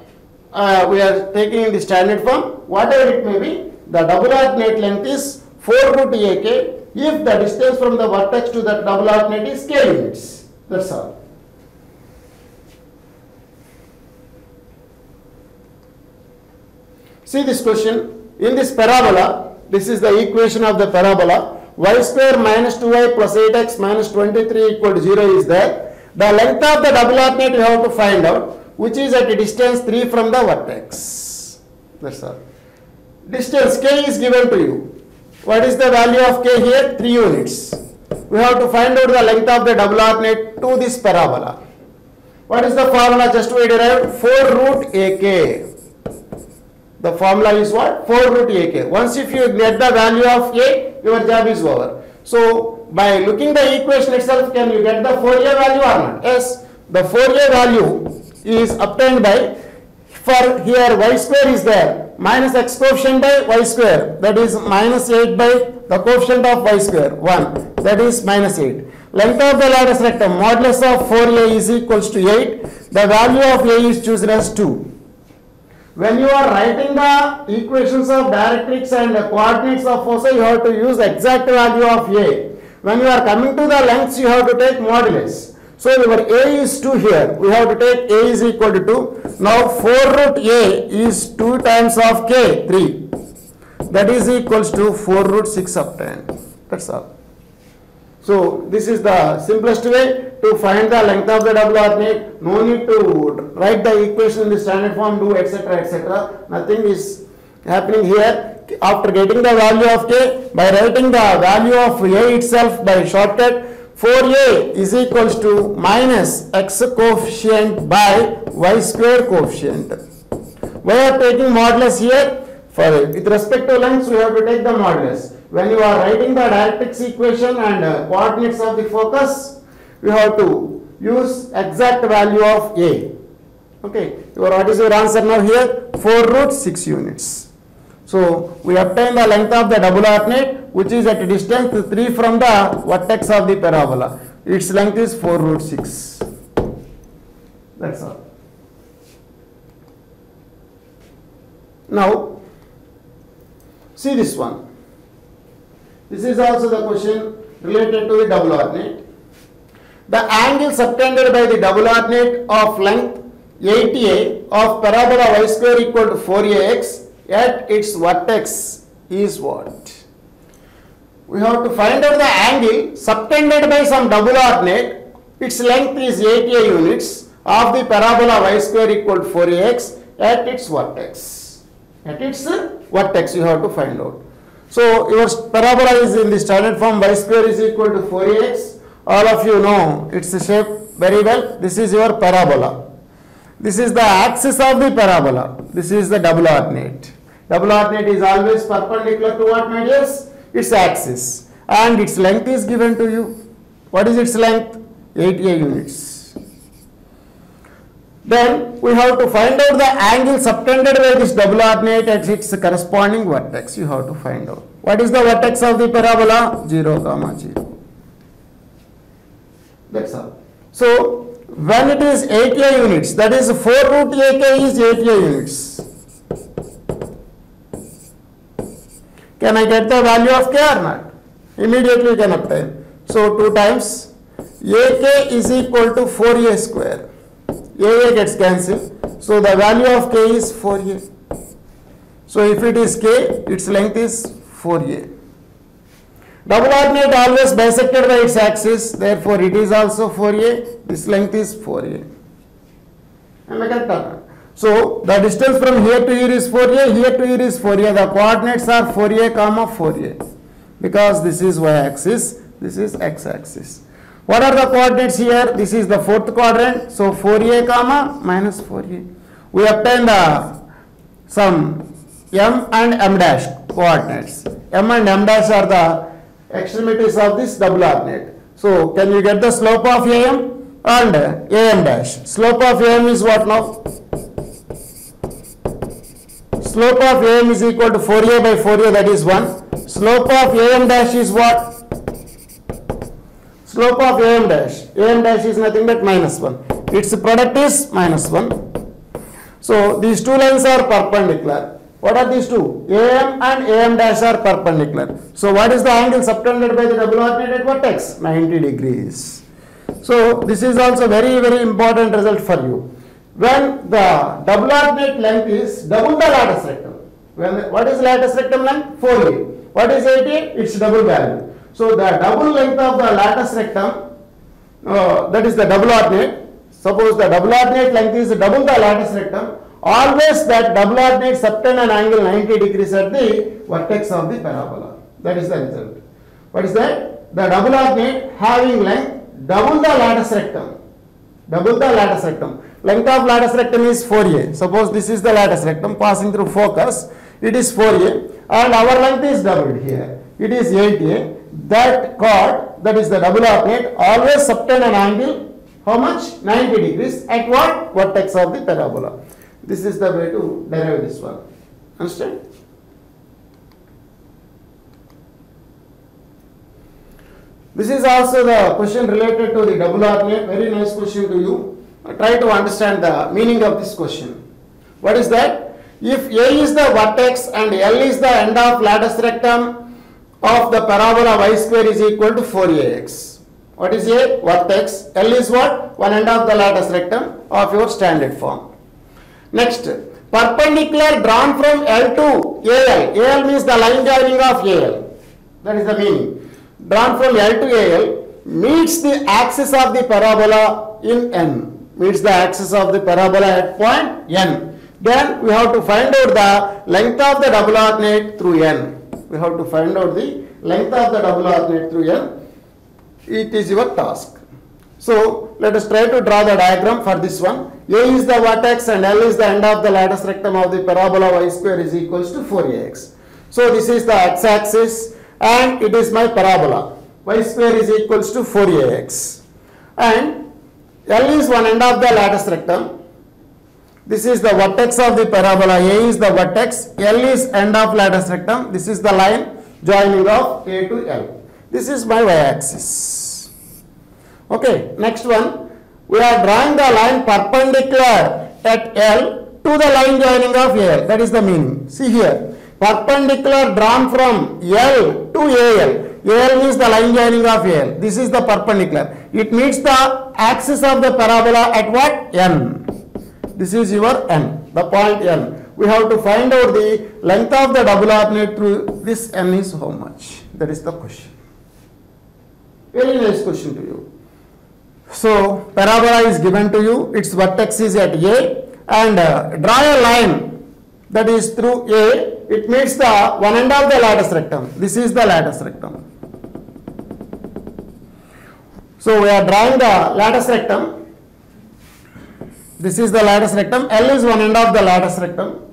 Speaker 1: We are taking the standard form, whatever it may be, the double alternate length is 4 root ak if the distance from the vertex to that double alternate is k units. That's all. See this question. In this parabola, this is the equation of the parabola. Y square minus 2y plus 8x minus 23 equal to 0 is there. The length of the double alternate you have to find out, which is at a distance 3 from the vertex. That's all. Distance k is given to you. What is the value of k here? 3 units. We have to find out the length of the double alternate to this parabola. What is the formula just we derived? 4 root ak. The formula is what? 4 root AK. Once if you get the value of A, your job is over. So by looking the equation itself, can you get the Fourier value or not? Yes, the Fourier value is obtained by, for here y square is there, minus x coefficient by y square, that is minus 8 by the coefficient of y square, 1, that is minus 8. Length of the lattice rectum, modulus of 4a is equals to 8. The value of a is chosen as 2. When you are writing the equations of directrix and coordinates of foci, you have to use exact value of a. When you are coming to the lengths, you have to take modulus. So your a is 2 here. We have to take a is equal to 2. Now 4 root a is 2 times of k, 3. That is equals to 4 root 6 obtained. That's all. So this is the simplest way to find the length of the double ordinate. No need to write the equation in the standard form, do etc. etc. Nothing is happening here. After getting the value of k, by writing the value of a itself by shortcut, 4a is equals to minus x coefficient by y square coefficient. We are taking modulus here. For with respect to lengths, we have to take the modulus. When you are writing the directrix equation and coordinates of the focus, you have to use exact value of a. Okay, what is your answer now here? 4 root 6 units. So we obtain the length of the double ordinate, which is at a distance 3 from the vertex of the parabola. Its length is 4 root 6. That's all. Now see this one. This is also the question related to the double ordinate. The angle subtended by the double ordinate of length 80a of parabola y square equal to 4ax at its vertex is what? We have to find out the angle subtended by some double ordinate. Its length is 80a units of the parabola y square equal to 4ax at its vertex. At its vertex you have to find out. So your parabola is in the standard form, y square is equal to 4ax. All of you know its shape very well. This is your parabola. This is the axis of the parabola. This is the double ordinate. Double ordinate is always perpendicular to what, my dears? Its axis. And its length is given to you. What is its length? 80 units. Then we have to find out the angle subtended by this double ordinate at its corresponding vertex. You have to find out. What is the vertex of the parabola? 0, 0. That's all. So when it is 80 units, that is 4 root ak is 80 units. Can I get the value of k or not? Immediately you can obtain. So 2 times ak is equal to 4a square. A gets cancelled. So the value of k is 4a. So if it is k, its length is 4a. Double ordinate always bisected by its axis. Therefore it is also 4a. This length is 4a. Am I correct? So the distance from here to here is 4a. Here to here is 4a. The coordinates are 4a comma 4a. Because this is y-axis. This is x-axis. What are the coordinates here? This is the 4th quadrant. So 4a comma minus 4a. We obtain the some m and m dash coordinates. M and m dash are the extremities of this double ordinate. So can you get the slope of am and am dash? Slope of am is what now? Slope of am is equal to 4a by 4a, that is 1. Slope of am dash is what? Slope of am dash is nothing but minus 1. Its product is minus 1. So these two lines are perpendicular. What are these two? am and am dash are perpendicular. So what is the angle subtended by the double ordinate vertex? 90 degrees. So this is also very, very important result for you. When the double ordinate length is double the lattice rectum. What is lattice rectum length? 4a. What is 80? Its double value. So the double length of the lattice rectum, that is the double ordinate. Suppose the double ordinate length is double the lattice rectum. Always that double ordinate subtend an angle 90 degrees at the vertex of the parabola. That is the result. What is that? The double ordinate having length double the lattice rectum. Double the lattice rectum. length of lattice rectum is 4a. Suppose this is the lattice rectum passing through focus. It is 4a and our length is doubled here. It is 8a. That chord, that is the double alternate, always subtend an angle, how much? 90 degrees at what? Vertex of the parabola. This is the way to derive this one. Understand? This is also the question related to the double alternate. Very nice question to you. Try to understand the meaning of this question. What is that? If A is the vertex and L is the end of lattice rectum of the parabola y square is equal to 4ax. What is A? Vertex. L is what? One end of the lattice rectum of your standard form. Next, perpendicular drawn from L to AL. AL means the line joining of AL. That is the meaning. Drawn from L to AL meets the axis of the parabola in N. Meets the axis of the parabola at point N. Then we have to find out the length of the double alternate through N. We have to find out the length of the double alternate through N. It is your task. So let us try to draw the diagram for this one. A is the vertex and L is the end of the lattice rectum of the parabola y square is equals to 4ax. So this is the x-axis and it is my parabola. Y square is equals to 4ax. And L is one end of the lattice rectum. This is the vertex of the parabola. A is the vertex. L is end of lattice rectum. This is the line joining of A to L. This is my y-axis. Okay, next one. We are drawing the line perpendicular at L to the line joining of AL. That is the meaning. See here. Perpendicular drawn from L to AL. AL means the line joining of AL. This is the perpendicular. It meets the axis of the parabola at what? N. This is your N, the point N. We have to find out the length of the double alternate through this N is how much? That is the question. Very nice question to you. So, parabola is given to you. Its vertex is at A and draw a line that is through A. It meets the one end of the lattice rectum. This is the lattice rectum. So, we are drawing the lattice rectum. This is the lattice rectum. L is one end of the lattice rectum.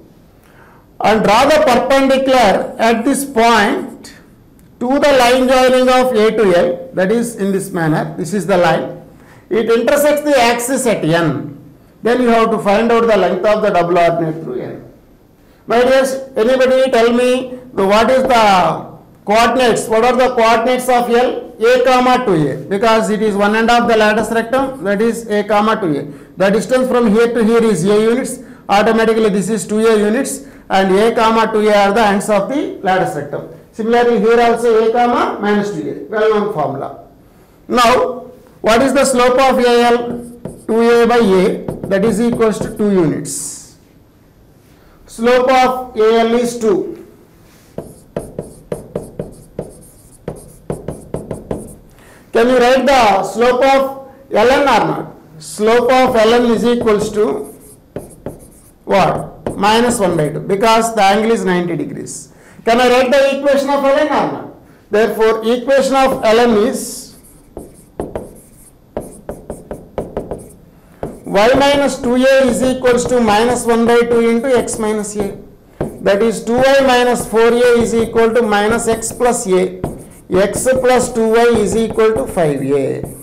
Speaker 1: And draw the perpendicular at this point to the line joining of A to L. That is in this manner. This is the line. It intersects the axis at N. Then you have to find out the length of the double alternate through N. My dears, anybody tell me what is the coordinates? What are the coordinates of L? A comma 2A. Because it is one end of the lattice rectum. That is A comma 2A. The distance from here to here is A units. Automatically this is 2A units. And A comma 2A are the ends of the lattice rectum. Similarly here also A comma minus 2A. Well known formula. Now what is the slope of AL? 2A by A. That is equals to 2 units. Slope of AL is 2. Can you write the slope of ln or not? Slope of ln is equals to what? Minus 1 by 2 because the angle is 90 degrees. Can I write the equation of ln or not? Therefore, equation of ln is y minus 2a is equals to minus 1 by 2 into x minus a. That is 2y minus 4a is equal to minus x plus a. X plus 2y is equal to 5a.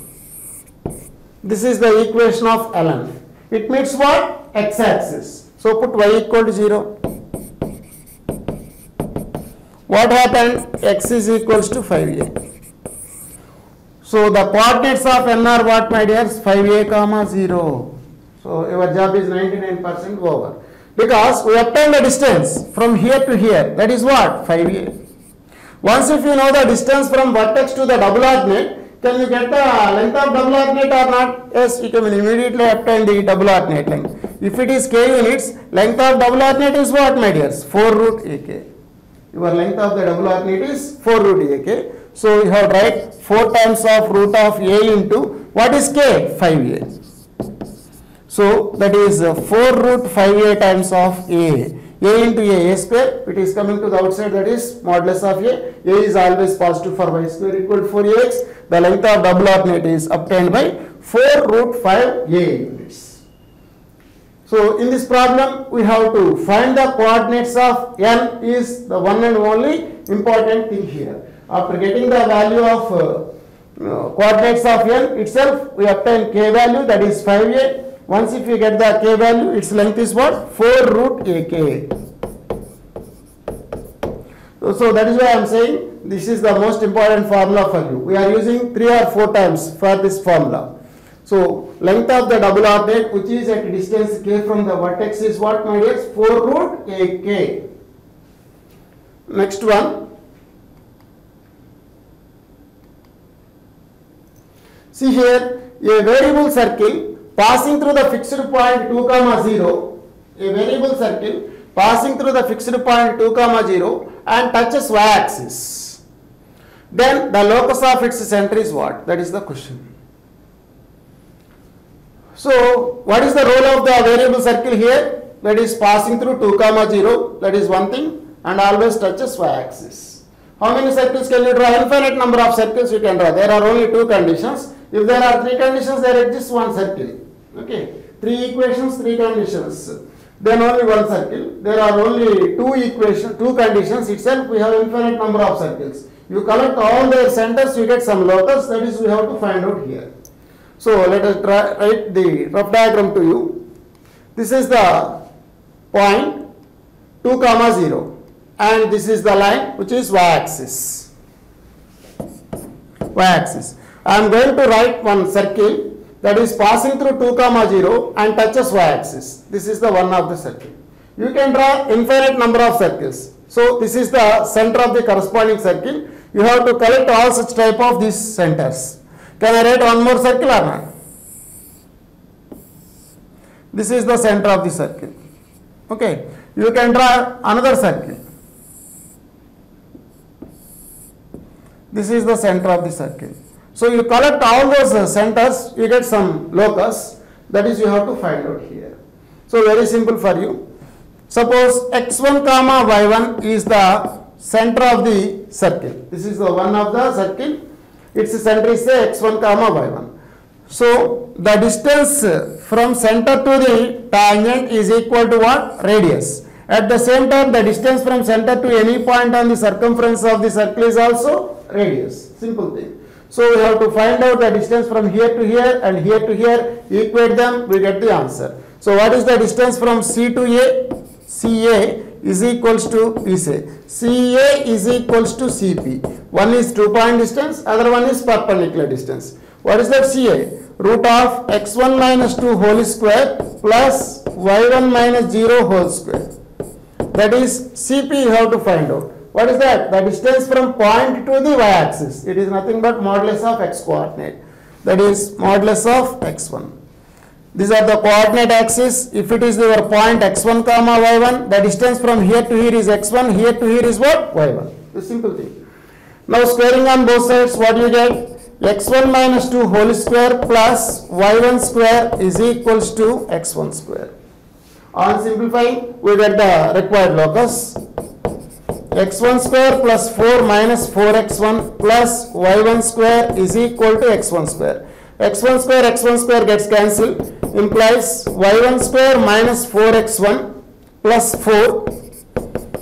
Speaker 1: This is the equation of ln. It meets what? X-axis. So put y equal to 0. What happened? X is equals to 5a. So the coordinates of n are what, my dears? 5a comma 0. So your job is 99% over. Because we obtained the distance from here to here. That is what? 5a. Once if you know the distance from vertex to the double alternate, can you get the length of double alternate or not? Yes, you can immediately obtain the double alternate length. If it is k units, length of double alternate is what, my dears? 4 root ak. Your length of the double alternate is 4 root ak. So you have to write 4 times of root of a into what is k? 5a. So that is 4 root 5a times of a. A into a square, it is coming to the outside, that is modulus of a. A is always positive for y square equal to 4ax. The length of double alternate is obtained by 4 root 5a units. So in this problem we have to find the coordinates of n is the one and only important thing here. After getting the value of coordinates of n itself, we obtain k value, that is 5a. Once if we get the k value, its length is what? 4 root ak. So that is why I am saying this is the most important formula for you. We are using 3 or 4 times for this formula. So length of the double ordinate, which is at distance k from the vertex, is what, my dears? 4 root ak. Next one. See here, a variable circle passing through the fixed point 2, 0. A variable circle passing through the fixed point 2, 0 and touches y-axis. Then the locus of its center is what? That is the question. So what is the role of the variable circle here? That is passing through 2, 0. That is one thing, and always touches y-axis. How many circles can you draw? Infinite number of circles you can draw. There are only 2 conditions. If there are 3 conditions, there exists 1 circle. Okay, 3 equations, 3 conditions. Then only 1 circle. There are only 2 conditions itself. We have infinite number of circles. You collect all their centers, you get some locus. That is we have to find out here. So let us write the rough diagram to you. This is the point 2, 0, and this is the line which is y-axis. Y-axis. I am going to write one circle that is passing through 2, 0 and touches y-axis. This is the one of the circle. You can draw infinite number of circles. So this is the center of the corresponding circle. You have to collect all such type of these centers. Can I write one more circle or not? This is the center of the circle. Okay. You can draw another circle. This is the center of the circle. So you collect all those centers, you get some locus. That is you have to find out here. So very simple for you. Suppose x1 comma y1 is the center of the circle. This is the one of the circle. Its center is say x1 comma y1. So the distance from center to the tangent is equal to what? Radius. At the same time, the distance from center to any point on the circumference of the circle is also radius. Simple thing. So we have to find out the distance from here to here and here to here, equate them, we get the answer. So what is the distance from C to A? CA is equals to, we say, CA is equals to CP. One is 2-point distance, other one is perpendicular distance. What is that CA? Root of x1 minus 2 whole square plus y1 minus 0 whole square. That is CP you have to find out. What is that? The distance from point to the y-axis. It is nothing but modulus of x coordinate. That is modulus of x1. These are the coordinate axis. If it is your point x1 comma y1, the distance from here to here is x1, here to here is what? Y1. The simple thing. Now squaring on both sides, what you get? x1 minus 2 whole square plus y1 square is equals to x1 square. On simplifying, we get the required locus. x1 square plus 4 minus 4x1 plus y1 square is equal to x1 square. x1 square gets cancelled, implies y1 square minus 4x1 plus 4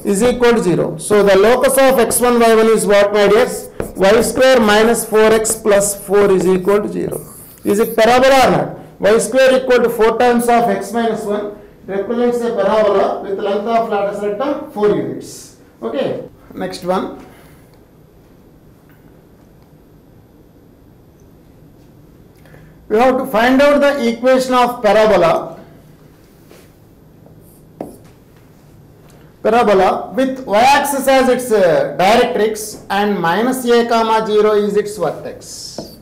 Speaker 1: is equal to 0. So the locus of x1 y1 is what, my dears? Y square minus 4x plus 4 is equal to 0. Is it parabola or not? Y square equal to 4 times of x minus 1 represents a parabola with length of lateral rectum 4 units. Okay, next one. We have to find out the equation of parabola with y-axis as its directrix and minus a comma 0 is its vertex.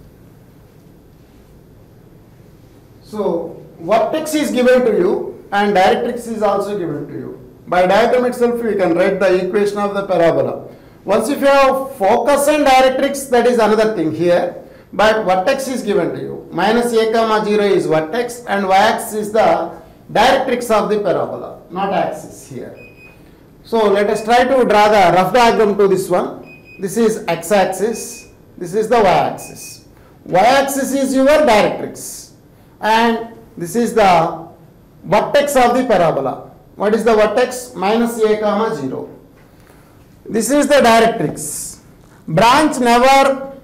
Speaker 1: So vertex is given to you and directrix is also given to you. By diagram itself you can write the equation of the parabola. Once if you have focus and directrix, that is another thing here, but vertex is given to you. Minus a comma 0 is vertex and y-axis is the directrix of the parabola, not axis here. So let us try to draw the rough diagram to this one. This is x-axis, this is the y-axis. Y-axis is your directrix and this is the vertex of the parabola. What is the vertex? Minus a comma 0. This is the directrix. Branch never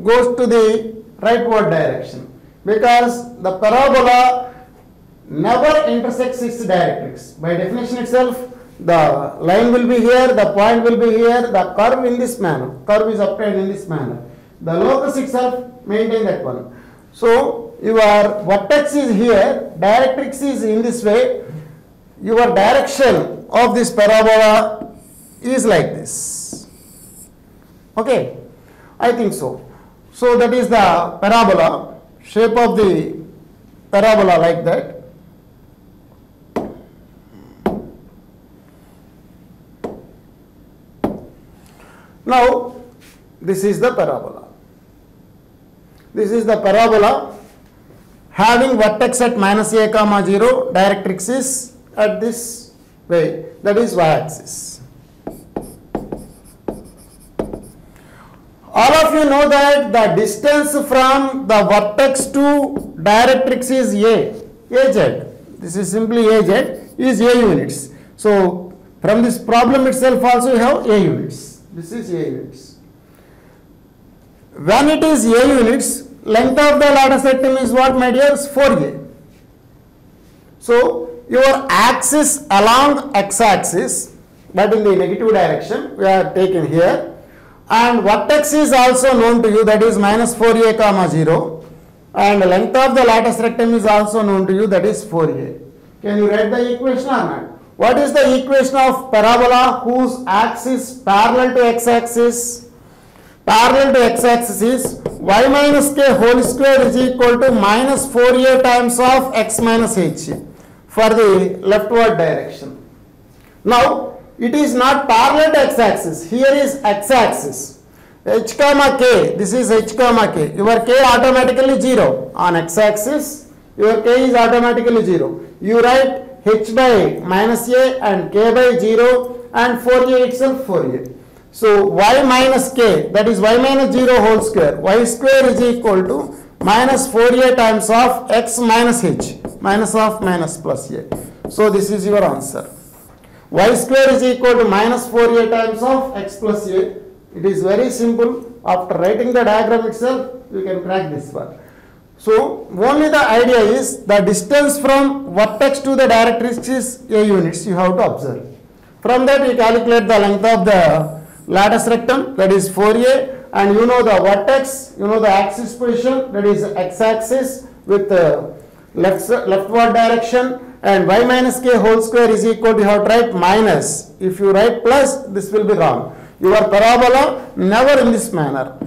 Speaker 1: goes to the rightward direction because the parabola never intersects its directrix. By definition itself, the line will be here, the point will be here, the curve in this manner. Curve is obtained in this manner. The locus itself maintain that one. So your vertex is here, directrix is in this way. Your direction of this parabola is like this. Okay, I think so. So that is the parabola, shape of the parabola like that. Now, this is the parabola. This is the parabola having vertex at minus a comma 0, directrix is at this way, that is y-axis. All of you know that the distance from the vertex to directrix is AZ. This is simply AZ is A units. So, from this problem itself also you have A units. This is A units. When it is A units, length of the lattice rectum is what, my dears? 4A. So, your axis along x-axis, but in the negative direction, we are taken here. And vertex is also known to you, that is minus 4A comma 0. And length of the lattice rectum is also known to you, that is 4A. Can you write the equation or not? What is the equation of parabola whose axis parallel to x-axis? Parallel to x-axis is y minus k whole square is equal to minus 4a times of x minus h for the leftward direction. Now, it is not parallel to x-axis. Here is x-axis. H comma k, this is h comma k. Your k automatically 0. On x-axis, your k is automatically 0. You write h by minus a and k by 0 and 4a itself 4a. So y minus k, that is y minus 0 whole square, y square is equal to minus 4a times of x minus h, minus of minus plus a. So this is your answer. Y square is equal to minus 4a times of x plus a. It is very simple. After writing the diagram itself, you can crack this one. So, only the idea is the distance from vertex to the directrix is A units, you have to observe. From that, you calculate the length of the lattice rectum, that is 4A, and you know the vertex, you know the axis position, that is x-axis with leftward direction, and y minus k whole square is equal to, you have to write minus. If you write plus, this will be wrong. Your parabola never in this manner.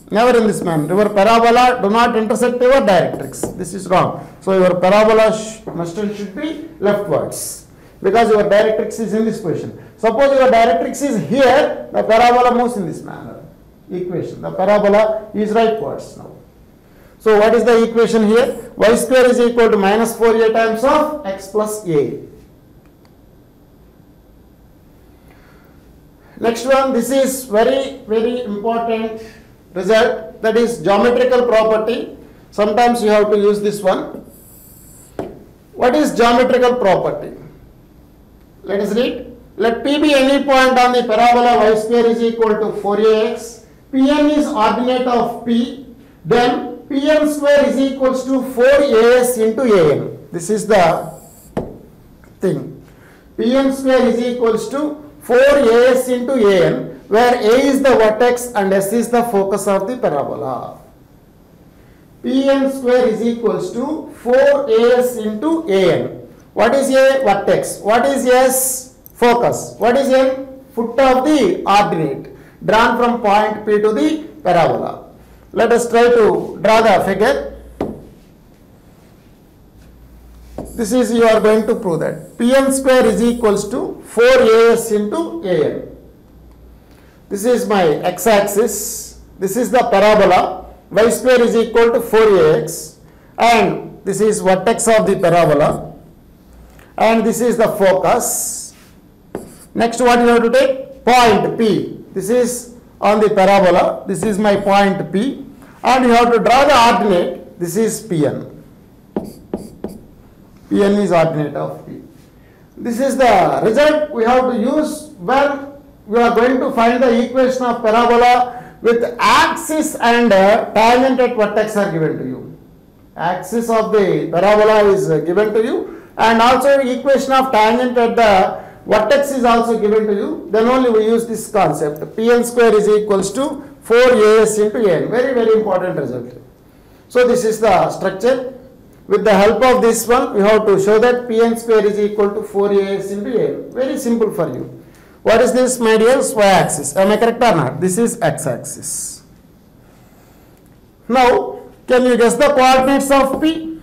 Speaker 1: Never in this manner. Your parabola do not intersect your directrix. This is wrong. So your parabola should be leftwards because your directrix is in this position. Suppose your directrix is here, the parabola moves in this manner. Equation. The parabola is rightwards now. So what is the equation here? Y square is equal to minus 4a times of x plus a. Next one, this is very important result, that is geometrical property. Sometimes you have to use this one. What is geometrical property? Let us read. Let P be any point on the parabola y square is equal to 4ax. Pn is ordinate of P. Then Pn square is equals to 4as into an. This is the thing. Pn square is equals to 4as into an, where a is the vertex and s is the focus of the parabola. Pn square is equals to 4as into an. What is a? Vertex. What is s? Focus. What is n? Foot of the ordinate drawn from point P to the parabola. Let us try to draw the figure. This is, you are going to prove that Pn square is equals to 4as into an. This is my x-axis. This is the parabola. Y square is equal to 4ax, and this is vertex of the parabola, and this is the focus. Next, what you have to take? Point P. This is on the parabola. This is my point P, and you have to draw the ordinate. This is Pn. Pn is ordinate of P. This is the result we have to use when we are going to find the equation of parabola with axis and tangent at vertex are given to you. Axis of the parabola is given to you, and also equation of tangent at the vertex is also given to you. Then only we use this concept. Pn square is equals to 4as into n. Very, very important result. So this is the structure. With the help of this one, we have to show that Pn square is equal to 4as into n. Very simple for you. What is this, my dears? Y-axis. Am I correct or not? This is x-axis. Now, can you guess the coordinates of P?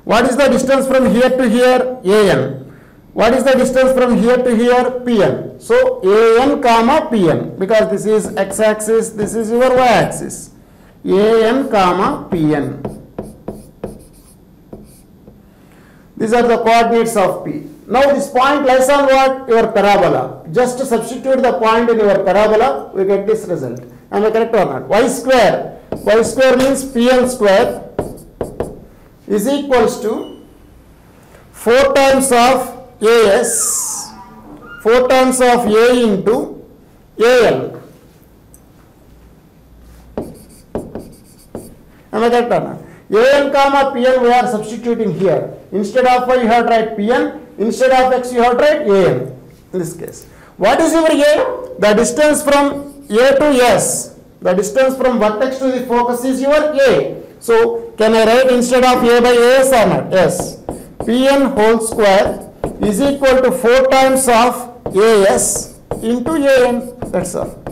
Speaker 1: What is the distance from here to here? An. What is the distance from here to here? Pn. So, An comma Pn, because this is x-axis, this is your y-axis. An comma Pn. These are the coordinates of P. Now this point lies on what? Your parabola. Just substitute the point in your parabola, we get this result. Am I correct or not? Y square. Y square means Pn square is equals to 4 times of As, 4 times of A into Al. Am I correct or not? An comma Pn we are substituting here. Instead of y you have to write Pn, instead of x you have to write An in this case. What is your A? The distance from A to S. The distance from vertex to the focus is your A. So can I write instead of A by As or not? Yes. Pn whole square is equal to 4 times of As into An. That's all.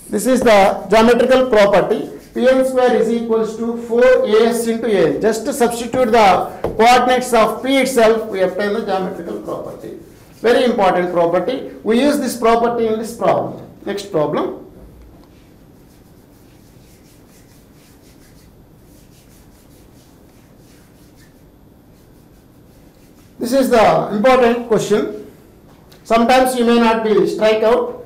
Speaker 1: This is the geometrical property. Pn square is equals to 4as into a. Just to substitute the coordinates of P itself, we obtain the geometrical property. Very important property. We use this property in this problem. Next problem. This is the important question. Sometimes you may not be strike out.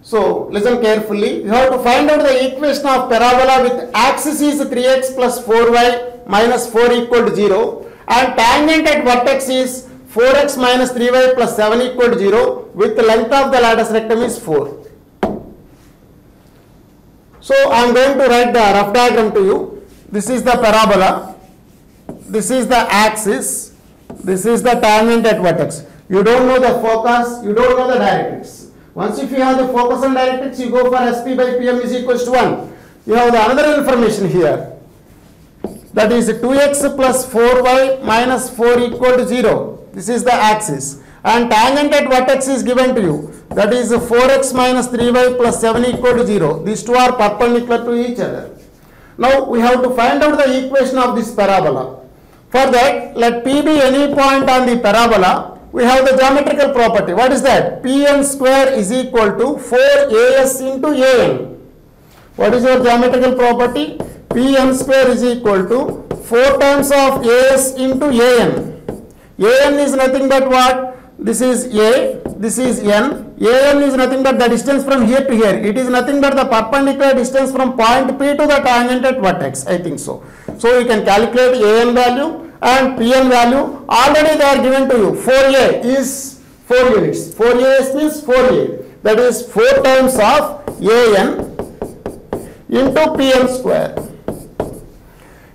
Speaker 1: So listen carefully. You have to find out the equation of parabola with axis is 3x plus 4y minus 4 equal to 0 and tangent at vertex is 4x minus 3y plus 7 equal to 0 with the length of the lateral rectum is 4. So I am going to write the rough diagram to you. This is the parabola. This is the axis. This is the tangent at vertex. You don't know the focus. You don't know the directrix. Once if you have the focus and directrix, you go for SP by PM is equals to 1. You have the another information here. That is 2x plus 4y minus 4 equal to 0. This is the axis. And tangent at vertex is given to you. That is 4x minus 3y plus 7 equal to 0. These two are perpendicular to each other. Now we have to find out the equation of this parabola. For that, let P be any point on the parabola. We have the geometrical property. What is that? Pn square is equal to 4as into An. What is your geometrical property? Pn square is equal to 4 times of as into An. An is nothing but what? This is A, this is N. An is nothing but the distance from here to here. It is nothing but the perpendicular distance from point P to the tangent at vertex. I think so. So you can calculate An value and Pn value. Already they are given to you. 4a is 4 units. 4as means 4a. That is 4 times of An into Pn square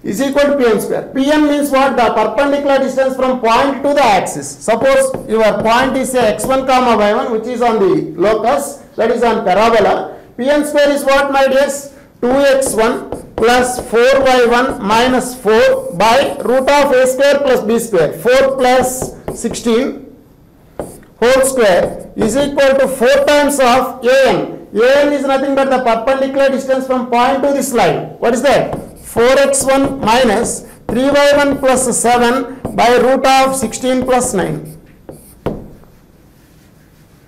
Speaker 1: is equal to Pn square. Pn means what? The perpendicular distance from point to the axis. Suppose your point is a x1 comma y1 which is on the locus, that is on parabola. Pn square is what, my dears? 2x1 plus 4y1 minus 4 by root of a square plus b square. 4 plus 16 whole square is equal to 4 times of An. An is nothing but the perpendicular distance from point to this line. What is that? 4x1 minus 3y1 plus 7 by root of 16 plus 9.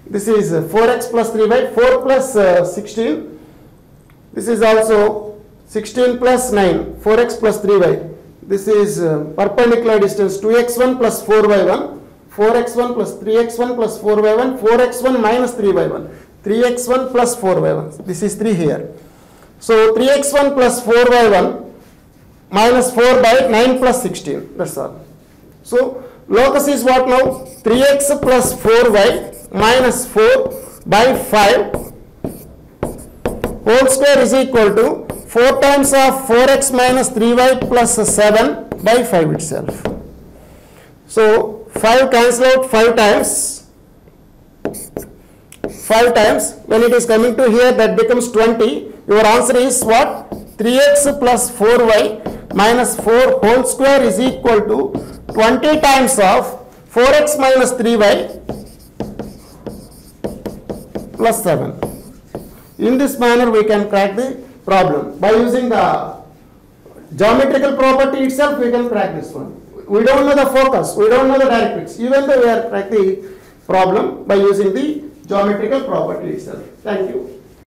Speaker 1: This is 4x plus 3y, 4 plus 16. This is also 16 plus 9, 4x plus 3y. This is perpendicular distance 2x1 plus 4y1, 4x1 plus 3x1 plus 4y1, 4x1 minus 3y1, 3x1 plus 4y1. This is 3 here. So 3x1 plus 4y1 minus 4 by 9 plus 16. That's all. So locus is what now? 3x plus 4y minus 4 by 5 whole square is equal to 4 times of 4x minus 3y plus 7 by 5 itself. So 5 cancel out 5 times. 5 times. When it is coming to here, that becomes 20. Your answer is what? 3x plus 4y minus 4 whole square is equal to 20 times of 4x minus 3y plus 7. In this manner we can crack the problem. By using the geometrical property itself we can crack this one. We don't know the focus, we don't know the directrix. Even though we are cracking the problem by using the geometrical property itself. Thank you.